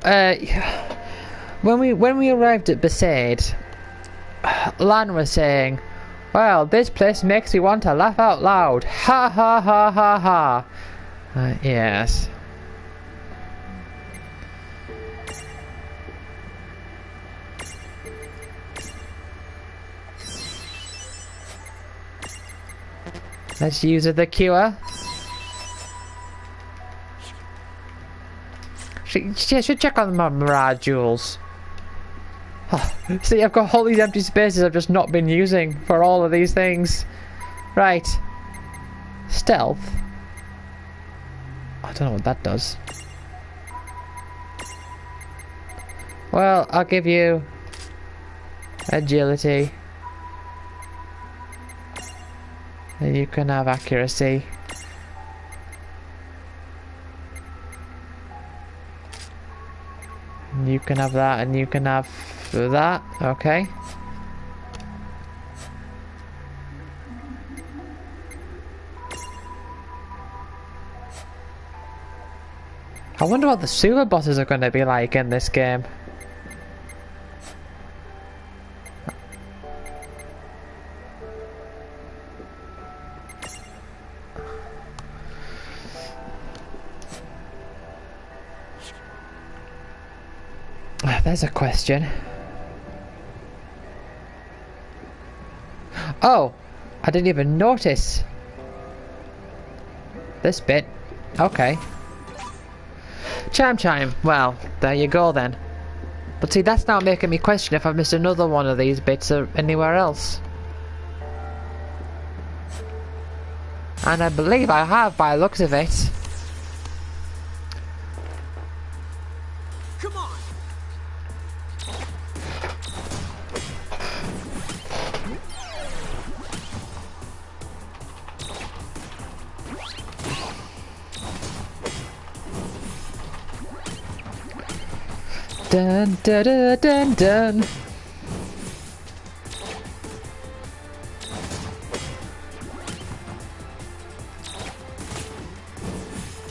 when we arrived at Besaid, Lan was saying, well, this place makes you want to laugh out loud. Ha ha ha ha ha. Yes. Let's use the cure. Should check on my Mirage jewels. See, I've got all these empty spaces I've just not been using for all of these things. Right. Stealth. I don't know what that does. Well, I'll give you agility. And you can have accuracy. And you can have that, and you can have that. Okay. I wonder what the sewer bosses are going to be like in this game. There's a question. Oh, I didn't even notice. This bit. Okay. Chime. Well, there you go then. But see, that's now making me question if I've missed another one of these bits or anywhere else. And I believe I have by the looks of it. Come on. Dun dun dun dun dun.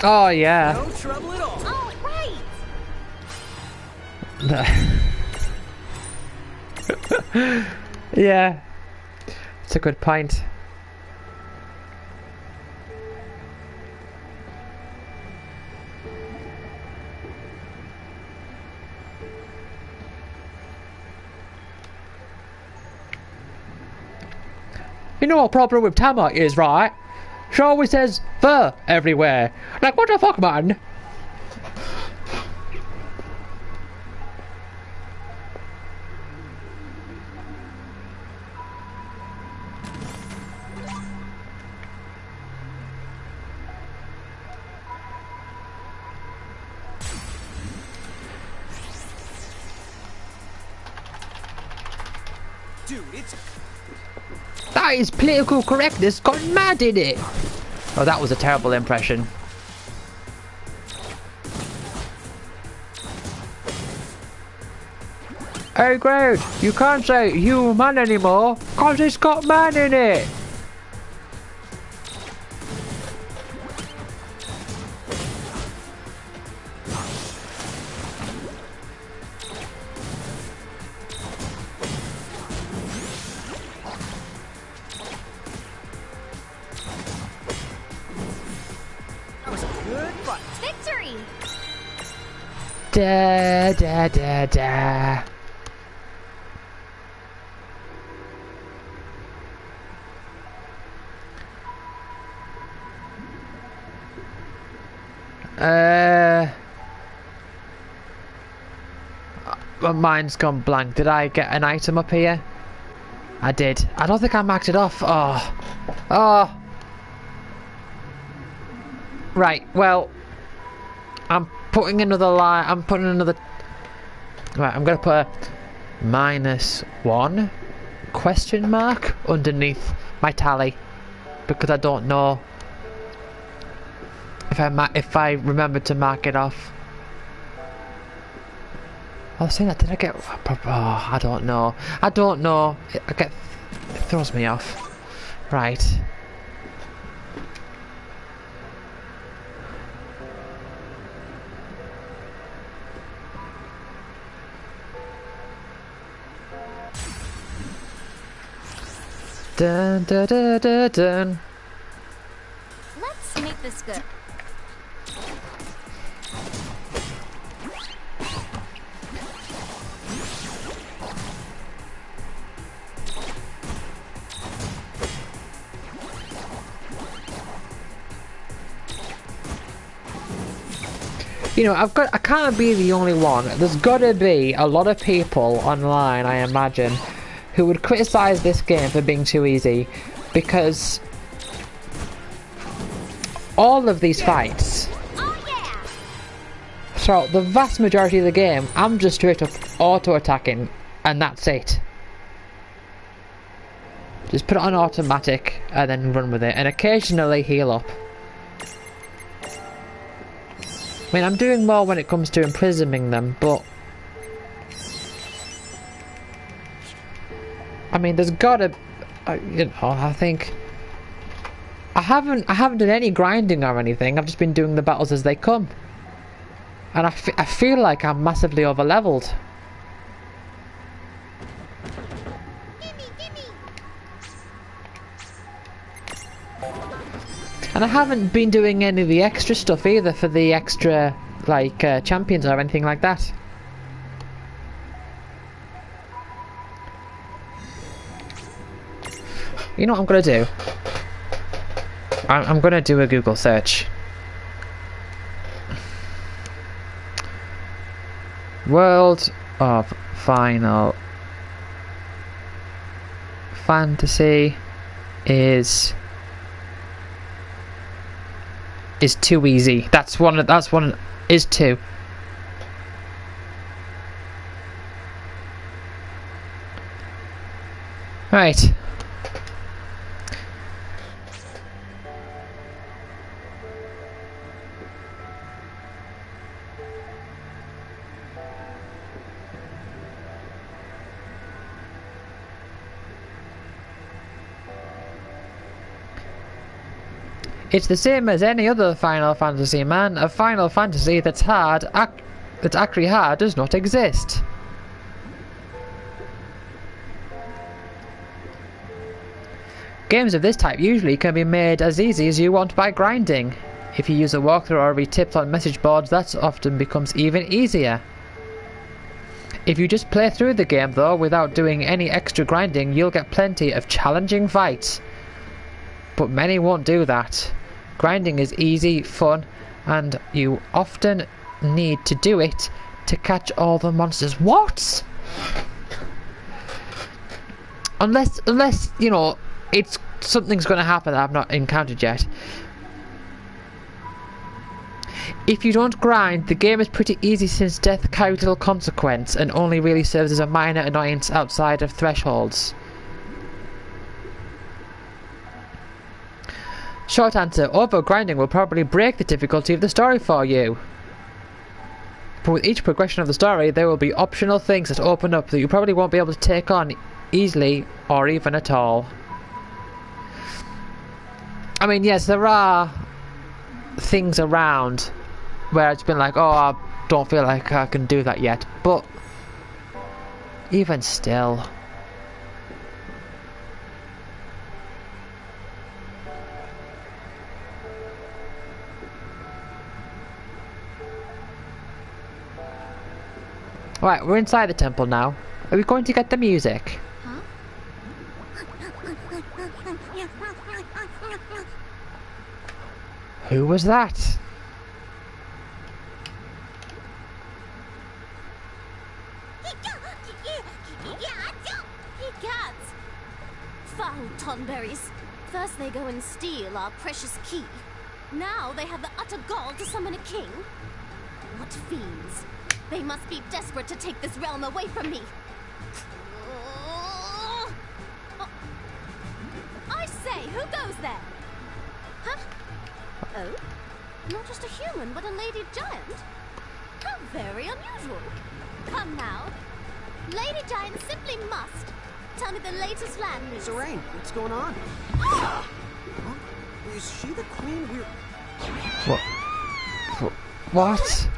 Oh yeah. No trouble at all. Oh, right. Yeah. It's a good point. You know what problem with Tama is, right? She always says "the" everywhere. Like, what the fuck, man? Dude, it's... That is political correctness gone mad in it. Oh, that was a terrible impression. Hey, Greg, you can't say human anymore, cause it's got man in it. That was a good fight. Victory! Da da da da. My mind's gone blank. Did I get an item up here? I did. I don't think I marked it off. Oh. Right, well, I'm putting another line. I'm putting another. Right, I'm gonna put a -1 question mark underneath my tally because I don't know if I remember to mark it off. I was saying that, did I get... Oh, I don't know. It throws me off. Right. Dun dun dun dun dun. Let's make this good. You know, I can't be the only one. There's gotta be a lot of people online, I imagine, who would criticize this game for being too easy, because all of these fights, throughout the vast majority of the game, I'm just straight up auto-attacking, and that's it. Just put it on automatic, and then run with it, and occasionally heal up. I mean, I'm doing more when it comes to imprisoning them, but I mean, there's gotta, you know, I think I haven't done any grinding or anything. I've just been doing the battles as they come, and I feel like I'm massively over leveled. And I haven't been doing any of the extra stuff either for the extra, like, champions or anything like that. You know what I'm gonna do? I'm gonna do a Google search. World of Final Fantasy is too easy. That's one is 2. Right. It's the same as any other Final Fantasy, man. A Final Fantasy that's actually hard does not exist. Games of this type usually can be made as easy as you want by grinding. If you use a walkthrough or read tips on message boards, that often becomes even easier. If you just play through the game though, without doing any extra grinding, you'll get plenty of challenging fights. But many won't do that. Grinding is easy, fun, and you often need to do it to catch all the monsters. What? Unless you know, it's something's going to happen that I've not encountered yet. If you don't grind, the game is pretty easy since death carries little consequence and only really serves as a minor annoyance outside of thresholds. Short answer, over-grinding will probably break the difficulty of the story for you. But with each progression of the story, there will be optional things that open up that you probably won't be able to take on easily or even at all. I mean, yes, there are things around where it's been like, oh, I don't feel like I can do that yet, but even still. Right, we're inside the temple now. Are we going to get the music? Huh? Who was that? Foul Tonberries. First they go and steal our precious key. Now they have the utter gall to summon a king. What fiends. They must be desperate to take this realm away from me. Oh. I say, who goes there? Huh? Oh? Not just a human, but a lady giant? How very unusual. Come now. Lady giant simply must tell me the latest land news. Serene, what's going on? Huh? Is she the queen we're... What?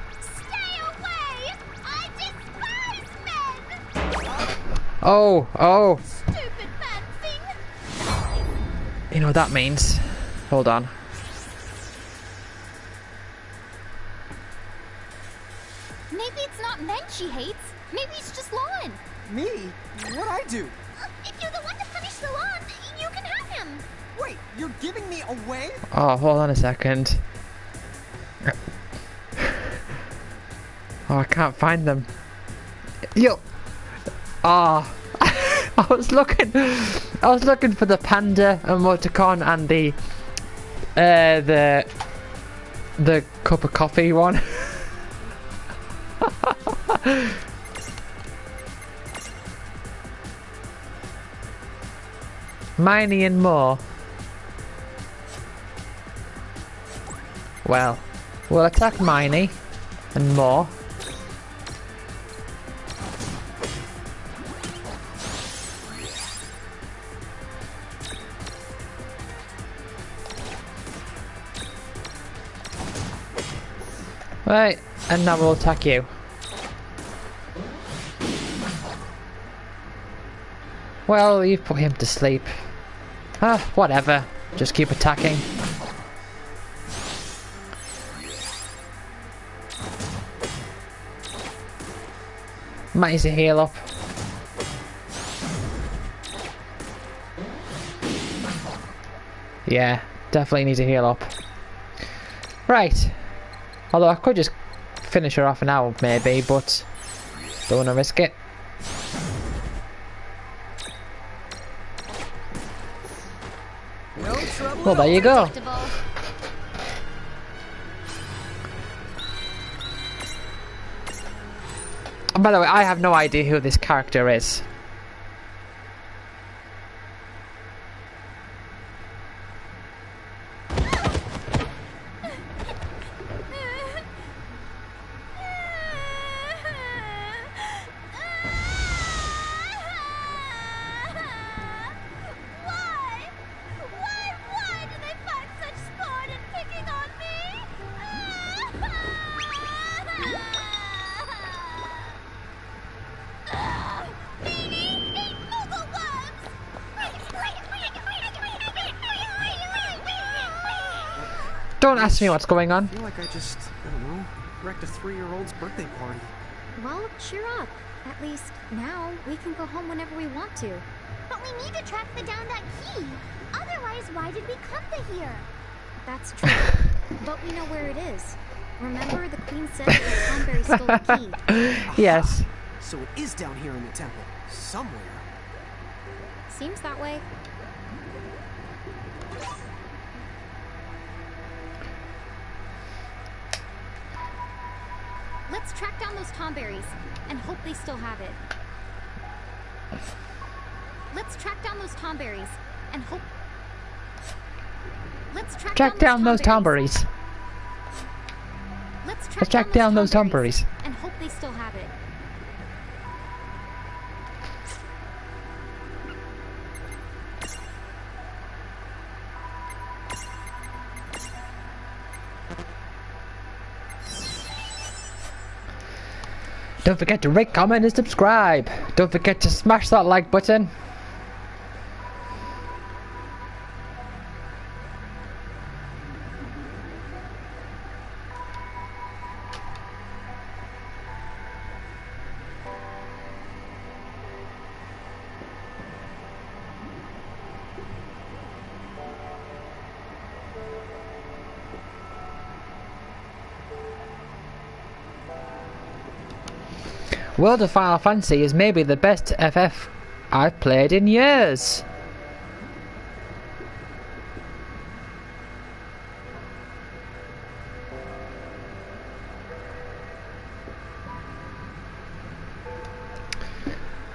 Oh. Stupid bad thing. You know what that means. Hold on. Maybe it's not men she hates. Maybe it's just Lon. Me? What'd I do? If you're the one to punish the Lon, you can have him. Wait, you're giving me away? Oh, hold on a second. Oh, I can't find them. Yo. Ah. I was looking for the panda emoticon and the cup of coffee one. Miney and more. Well, we'll attack Miney and more. Right, and now we'll attack you. Well, you've put him to sleep. Ah, whatever. Just keep attacking. Might need to heal up. Yeah, Definitely need to heal up. Right. Although I could just finish her off now, maybe, but don't want to risk it. No trouble. Well, there you go. And by the way, I have no idea who this character is. Don't ask me what's going on. I feel like I just, I don't know, wrecked a 3-year-old's birthday party. Well, cheer up. At least now we can go home whenever we want to. But we need to track down that key. Otherwise, why did we come to here? That's true. But we know where it is. Remember, the queen said that Tonberry stole the key. Yes. So it is down here in the temple. Somewhere. Seems that way. Let's track down those Tonberries and hope they still have it. Let's track down those Tonberries and hope... Let's track down those Tonberries. Let's track down those Tonberries. And hope they still have it. Don't forget to rate, comment, and subscribe. Don't forget to smash that like button. World of Final Fantasy is maybe the best FF I've played in years.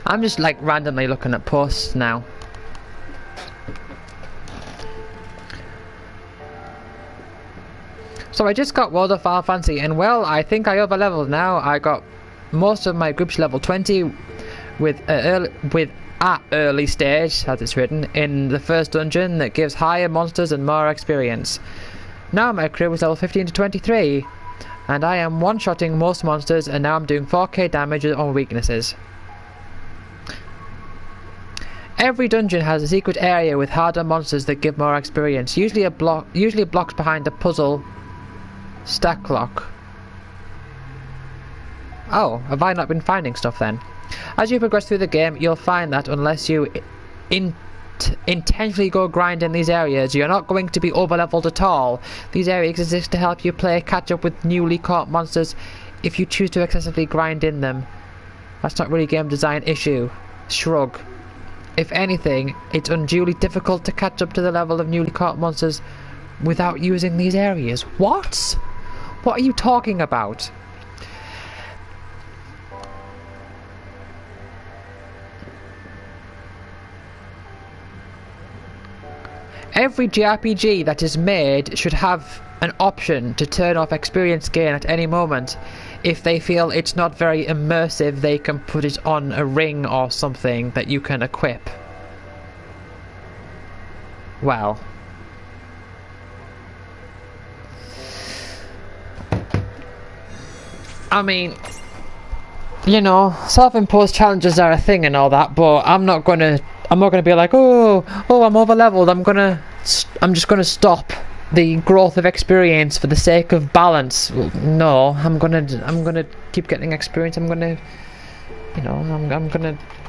I'm just like randomly looking at posts now. So I just got World of Final Fantasy and well, I think I over leveled now. I got most of my groups level 20 with at early stage, as it's written, in the first dungeon that gives higher monsters and more experience. Now my crew is level 15 to 23 and I am one-shotting most monsters and now I'm doing 4k damage on weaknesses. Every dungeon has a secret area with harder monsters that give more experience, usually blocks behind a puzzle stack lock. Oh, have I not been finding stuff then? As you progress through the game, you'll find that unless you intentionally go grind in these areas, you're not going to be over-leveled at all. These areas exist to help you play catch up with newly caught monsters if you choose to excessively grind in them. That's not really a game design issue. Shrug. If anything, it's unduly difficult to catch up to the level of newly caught monsters without using these areas. What? What are you talking about? Every JRPG that is made should have an option to turn off experience gain at any moment. If they feel it's not very immersive, they can put it on a ring or something that you can equip. Well. I mean, you know, self-imposed challenges are a thing and all that, but I'm not gonna be like, oh, I'm over leveled. I'm just gonna stop the growth of experience for the sake of balance. Well, no, I'm gonna keep getting experience. I'm gonna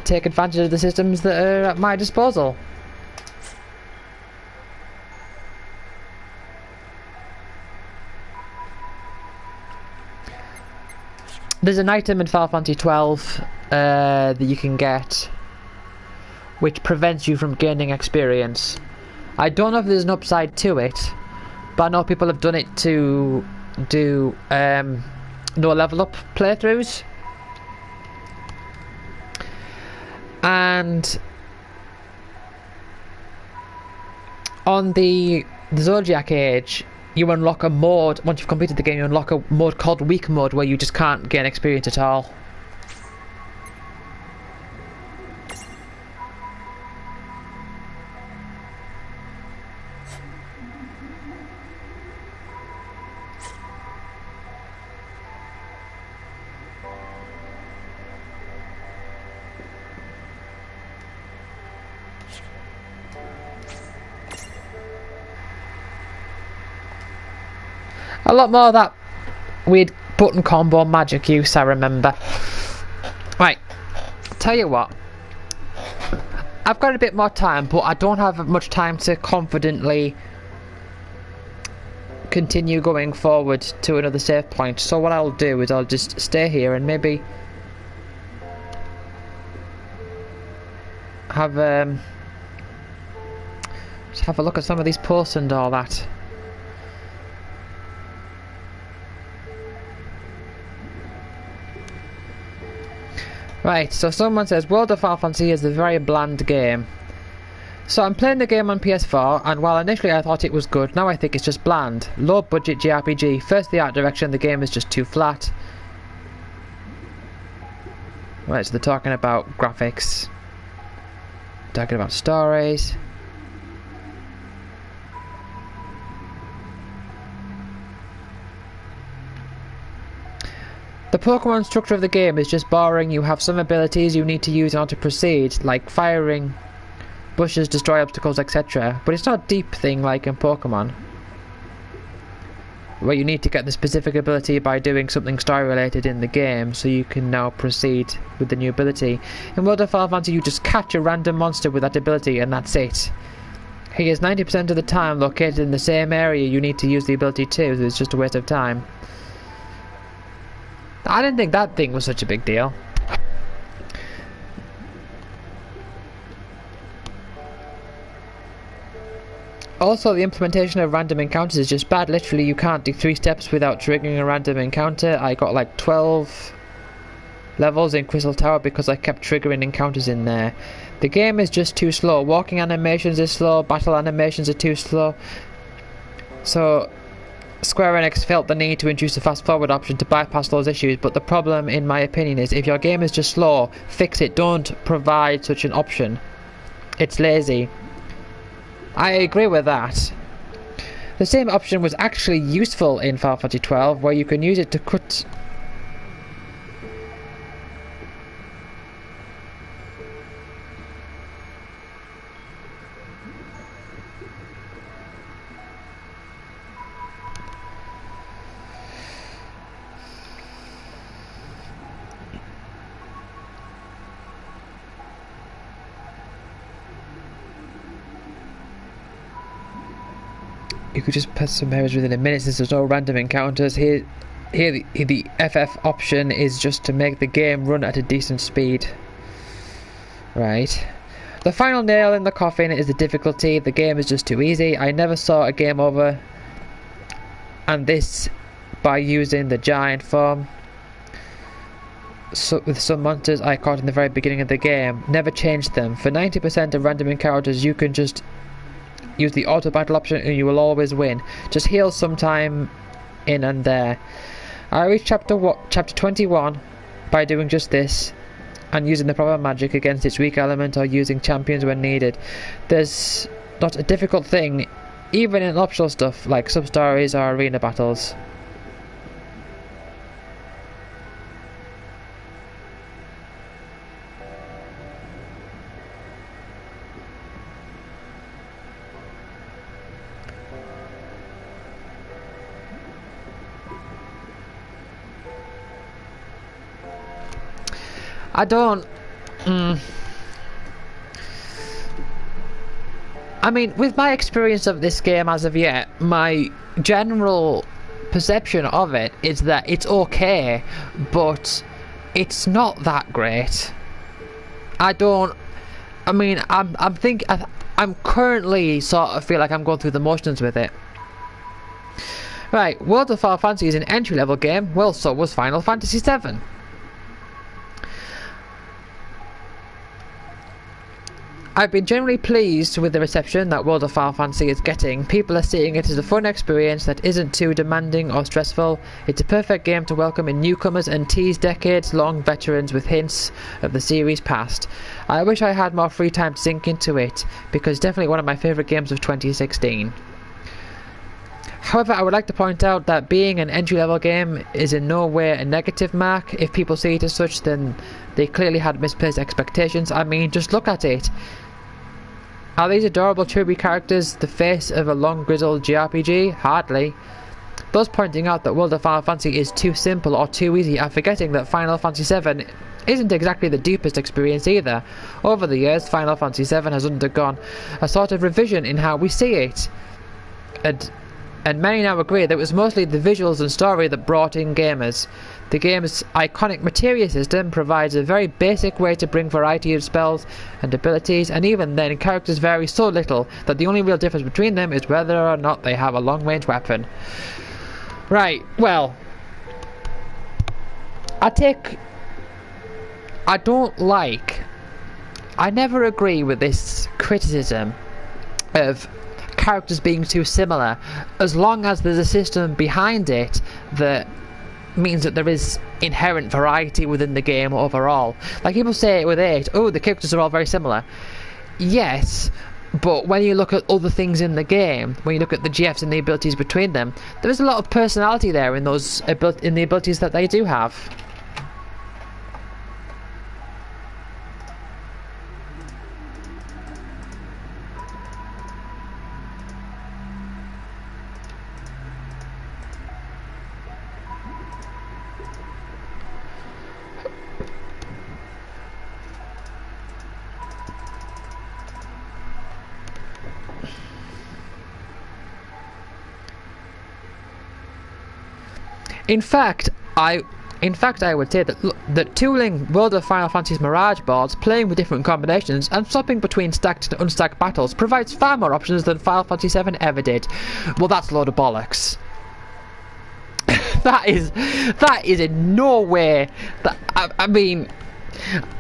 take advantage of the systems that are at my disposal. there's an item in Final Fantasy 12 that you can get which prevents you from gaining experience. I don't know if there's an upside to it, but I know people have done it to do no level up playthroughs. And on the Zodiac Age, you unlock a mode, once you've completed the game, you unlock a mode called Weak Mode, where you just can't gain experience at all. A lot more of that weird button combo magic use, I remember. Right, tell you what, I've got a bit more time, but I don't have much time to confidently continue going forward to another save point. So what I'll do is I'll just stay here and maybe have just have a look at some of these posts and all that. Right, so someone says World of Final Fantasy is a very bland game. So I'm playing the game on PS4, and while initially I thought it was good, now I think it's just bland. Low budget JRPG. First, the art direction, the game is just too flat. Right, so they're talking about graphics, talking about stories. The Pokemon structure of the game is just boring. You have some abilities you need to use in order to proceed, like firing bushes, destroy obstacles, etc. But it's not a deep thing like in Pokemon, where you need to get the specific ability by doing something story related in the game, so you can now proceed with the new ability. In World of Final Fantasy, you just catch a random monster with that ability and that's it. He is 90% of the time located in the same area you need to use the ability to, so it's just a waste of time. I didn't think that thing was such a big deal. Also, the implementation of random encounters is just bad. Literally, you can't do 3 steps without triggering a random encounter. I got like 12 levels in Crystal Tower because I kept triggering encounters in there. The game is just too slow. Walking animations is slow, battle animations are too slow. So Square Enix felt the need to introduce a fast forward option to bypass those issues, but the problem, in my opinion, is if your game is just slow, fix it. Don't provide such an option. It's lazy. I agree with that. The same option was actually useful in Final Fantasy 12, where you can use it to cut... You could just put some areas within a minute since there's no random encounters. Here the FF option is just to make the game run at a decent speed. Right. The final nail in the coffin is the difficulty. The game is just too easy. I never saw a game over, and this by using the giant form. So with some monsters I caught in the very beginning of the game. Never changed them. For 90% of random encounters you can just use the auto battle option and you will always win. Just heal sometime in and there. I reached chapter 21 by doing just this and using the proper magic against its weak element or using champions when needed. There's not a difficult thing, even in optional stuff like sub-stories or arena battles. I don't... I mean, with my experience of this game as of yet, my general perception of it is that it's okay, but it's not that great. I'm currently sort of feel like I'm going through the motions with it. Right, World of Final Fantasy is an entry-level game. Well, so was Final Fantasy VII. I've been generally pleased with the reception that World of Final Fantasy is getting. People are seeing it as a fun experience that isn't too demanding or stressful. It's a perfect game to welcome in newcomers and tease decades-long veterans with hints of the series past. I wish I had more free time to sink into it, because it's definitely one of my favourite games of 2016. However, I would like to point out that being an entry-level game is in no way a negative mark. If people see it as such, then they clearly had misplaced expectations. I mean, just look at it. Are these adorable chibi characters the face of a long grizzled JRPG? Hardly. Those pointing out that World of Final Fantasy is too simple or too easy are forgetting that Final Fantasy VII isn't exactly the deepest experience either. Over the years, Final Fantasy VII has undergone a sort of revision in how we see it. And many now agree that it was mostly the visuals and story that brought in gamers. The game's iconic materia system provides a very basic way to bring variety of spells and abilities, and even then characters vary so little that the only real difference between them is whether or not they have a long-range weapon. Right, well, I never agree with this criticism of characters being too similar, as long as there's a system behind it that means that there is inherent variety within the game overall. Like people say with 8, oh, the characters are all very similar. Yes, but when you look at other things in the game, when you look at the GFs and the abilities between them, there is a lot of personality there in the abilities that they do have. In fact, I would say that tooling World of Final Fantasy's Mirage boards, playing with different combinations, and swapping between stacked and unstacked battles provides far more options than Final Fantasy VII ever did. Well, that's a load of bollocks. that is in no way. I mean,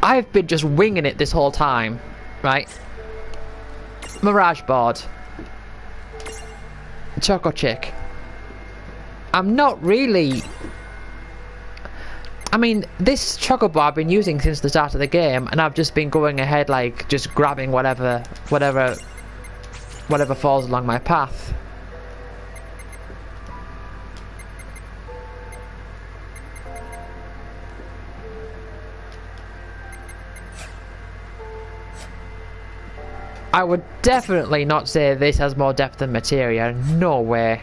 I've been just winging it this whole time, right? Mirage board, Choco Chick. I'm not really... I mean, this Chocobo I've been using since the start of the game, and I've just been going ahead, like, just grabbing whatever falls along my path. I would definitely not say this has more depth than materia. No way.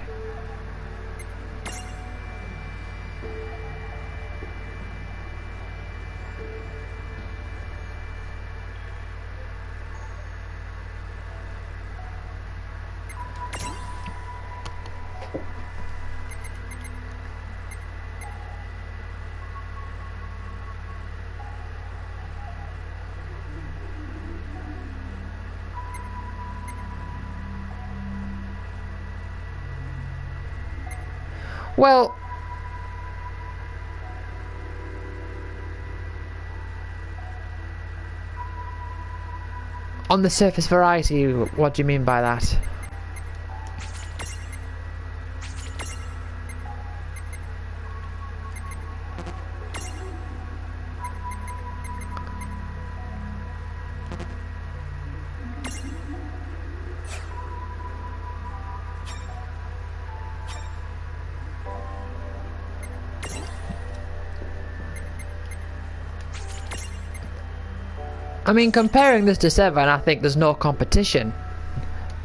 Well, on the surface variety, what do you mean by that? I mean, comparing this to 7, I think there's no competition.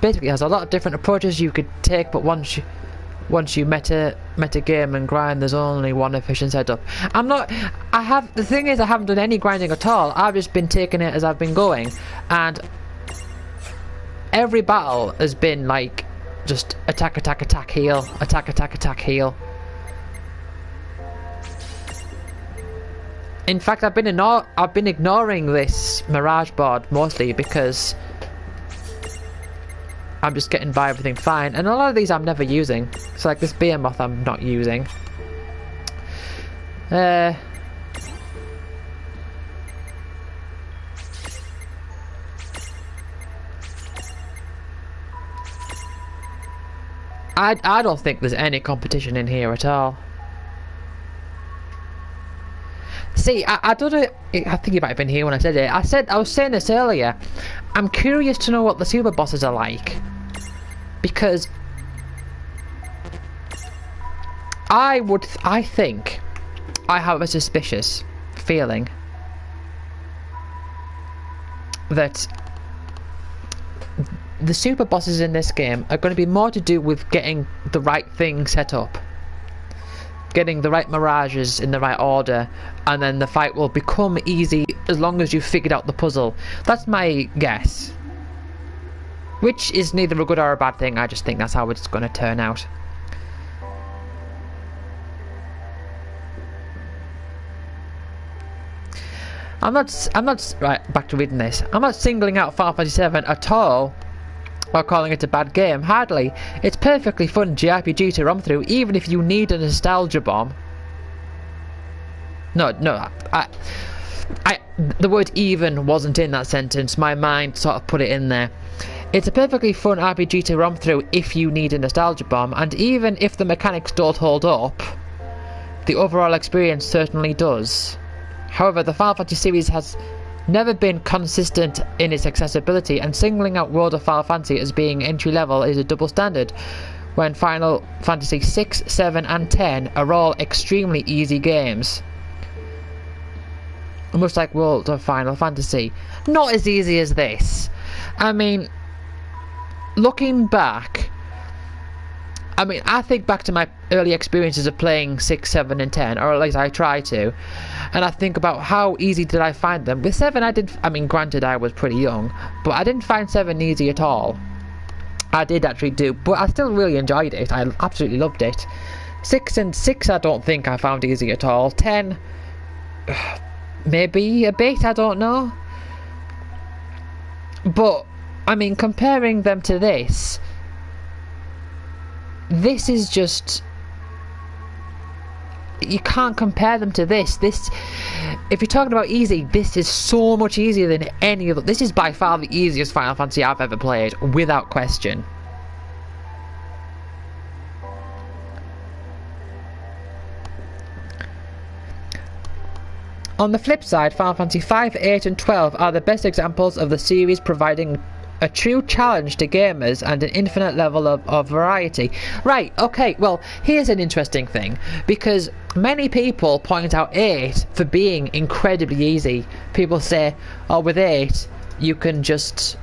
Basically, there's a lot of different approaches you could take, but once you meta game and grind, there's only one efficient setup. The thing is, I haven't done any grinding at all. I've just been taking it as I've been going, and every battle has been like just attack, attack, attack, heal, attack, attack, attack, heal. In fact, I've been ignoring this Mirage board mostly because I'm just getting by everything fine, and a lot of these I'm never using. So like this Behemoth I'm not using. I don't think there's any competition in here at all. See, I don't know. I think you might have been here when I said it. I was saying this earlier. I'm curious to know what the super bosses are like, because I think I have a suspicious feeling that the super bosses in this game are going to be more to do with getting the right thing set up, getting the right mirages in the right order, and then the fight will become easy as long as you've figured out the puzzle. That's my guess, which is neither a good or a bad thing. I just think that's how it's going to turn out. I'm not right, back to reading this. I'm not singling out Final Fantasy VII at all or calling it a bad game. Hardly. It's perfectly fun JRPG to run through, even if you need a nostalgia bomb. No, the word even wasn't in that sentence. My mind sort of put it in there. It's a perfectly fun RPG to run through if you need a nostalgia bomb, and even if the mechanics don't hold up, the overall experience certainly does. However, the Final Fantasy series has never been consistent in its accessibility, and singling out World of Final Fantasy as being entry level is a double standard, when Final Fantasy 6, 7 and 10 are all extremely easy games. Much like World of Final Fantasy. Not as easy as this. I mean, looking back, I think back to my early experiences of playing 6, 7 and 10, or at least I try to, and I think about how easy did I find them. With 7 granted I was pretty young, but I didn't find 7 easy at all. I did actually do, but I still really enjoyed it. I absolutely loved it. 6 I don't think I found easy at all. 10, maybe a bit, I don't know. But, comparing them to this is just... You can't compare them to this. If you're talking about easy, this is so much easier than any other. This is by far the easiest Final Fantasy I've ever played, without question. On the flip side, Final Fantasy 5, 8 and 12 are the best examples of the series providing a true challenge to gamers and an infinite level of variety. Right, okay, well, here's an interesting thing, because many people point out 8 for being incredibly easy. People say, oh, with 8 you can just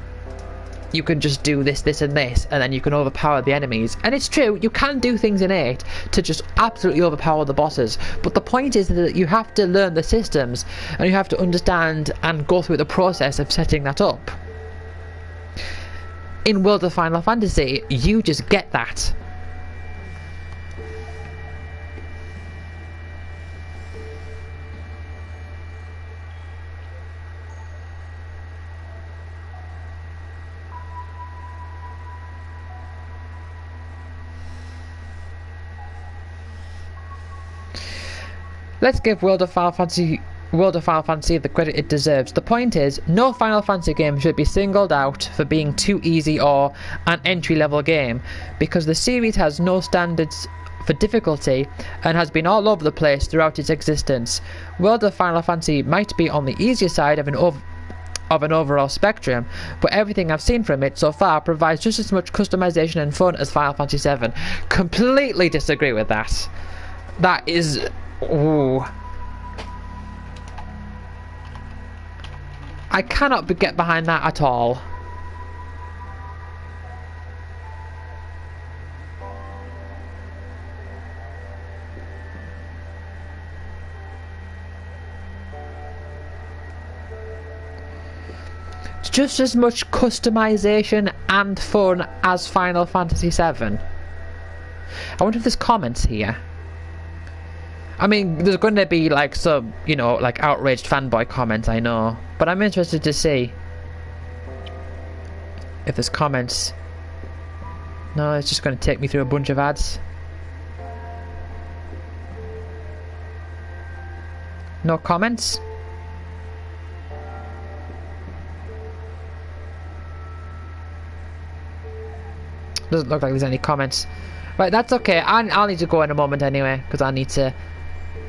do this, this and this, and then you can overpower the enemies. And it's true, you can do things in 8 to just absolutely overpower the bosses, but the point is that you have to learn the systems, and you have to understand and go through the process of setting that up. In World of Final Fantasy, you just get that. Let's give World of Final Fantasy the credit it deserves. The point is, no Final Fantasy game should be singled out for being too easy or an entry-level game, because the series has no standards for difficulty and has been all over the place throughout its existence. World of Final Fantasy might be on the easier side of an overall spectrum, but everything I've seen from it so far provides just as much customization and fun as Final Fantasy VII. Completely disagree with that. That is... Ooh. I cannot get behind that at all. It's just as much customization and fun as Final Fantasy VII. I wonder if there's comments here. I mean, there's going to be like some, you know, like outraged fanboy comments, I know. But I'm interested to see if there's comments. No, it's just going to take me through a bunch of ads. No comments? Doesn't look like there's any comments. Right, that's okay. I'll need to go in a moment anyway, because I need to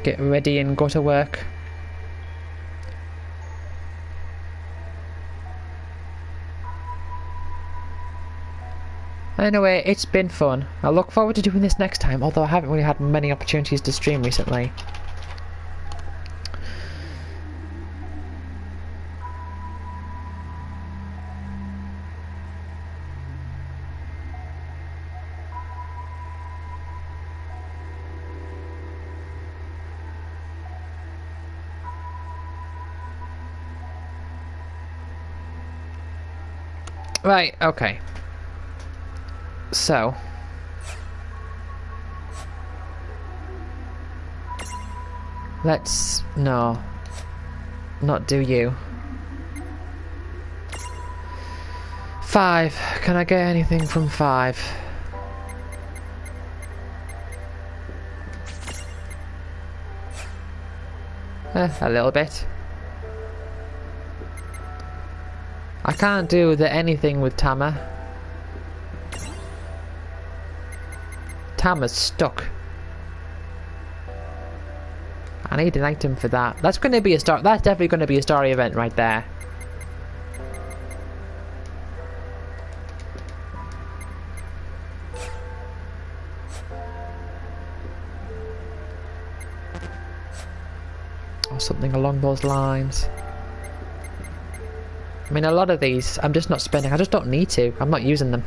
get ready and go to work. Anyway, it's been fun. I look forward to doing this next time, although I haven't really had many opportunities to stream recently. Right, okay. So. Let's... no. Not do you. 5. Can I get anything from 5? A little bit. I can't do the anything with Tama. Tama's stuck. I need an item for that. That's going to be a star. That's definitely going to be a story event right there. Or something along those lines. I mean, a lot of these, I'm just not spending. I just don't need to. I'm not using them.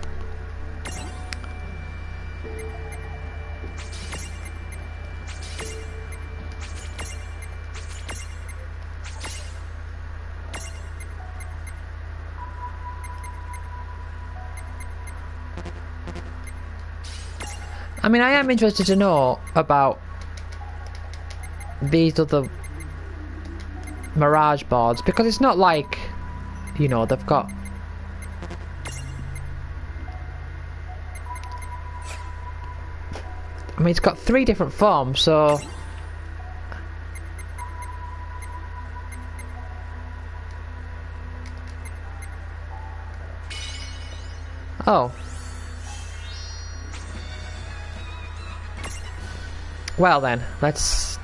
I mean, I am interested to know about these other Mirage boards, because it's not like, you know, they've got... I mean, it's got 3 different forms, so... Oh. Well then, let's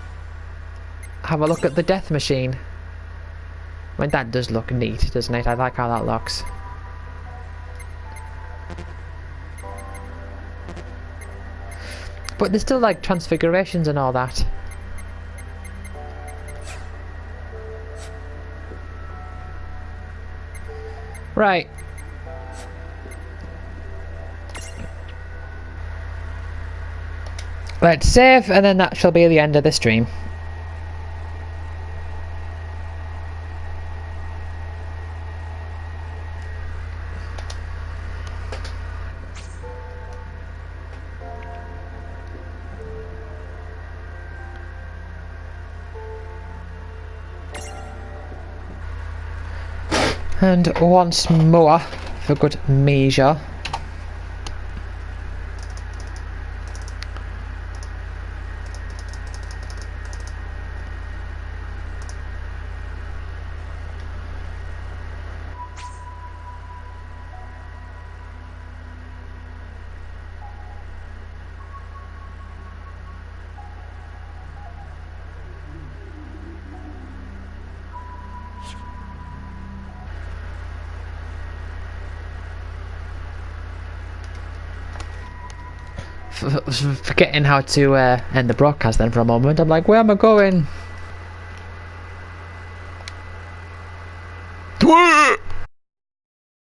have a look at the death machine. I mean, that does look neat, doesn't it? I like how that looks. But there's still like transfigurations and all that. Right. Let's save, and then that shall be the end of the stream. And once more, for good measure. Forgetting how to end the broadcast then for a moment. I'm like, where am I going?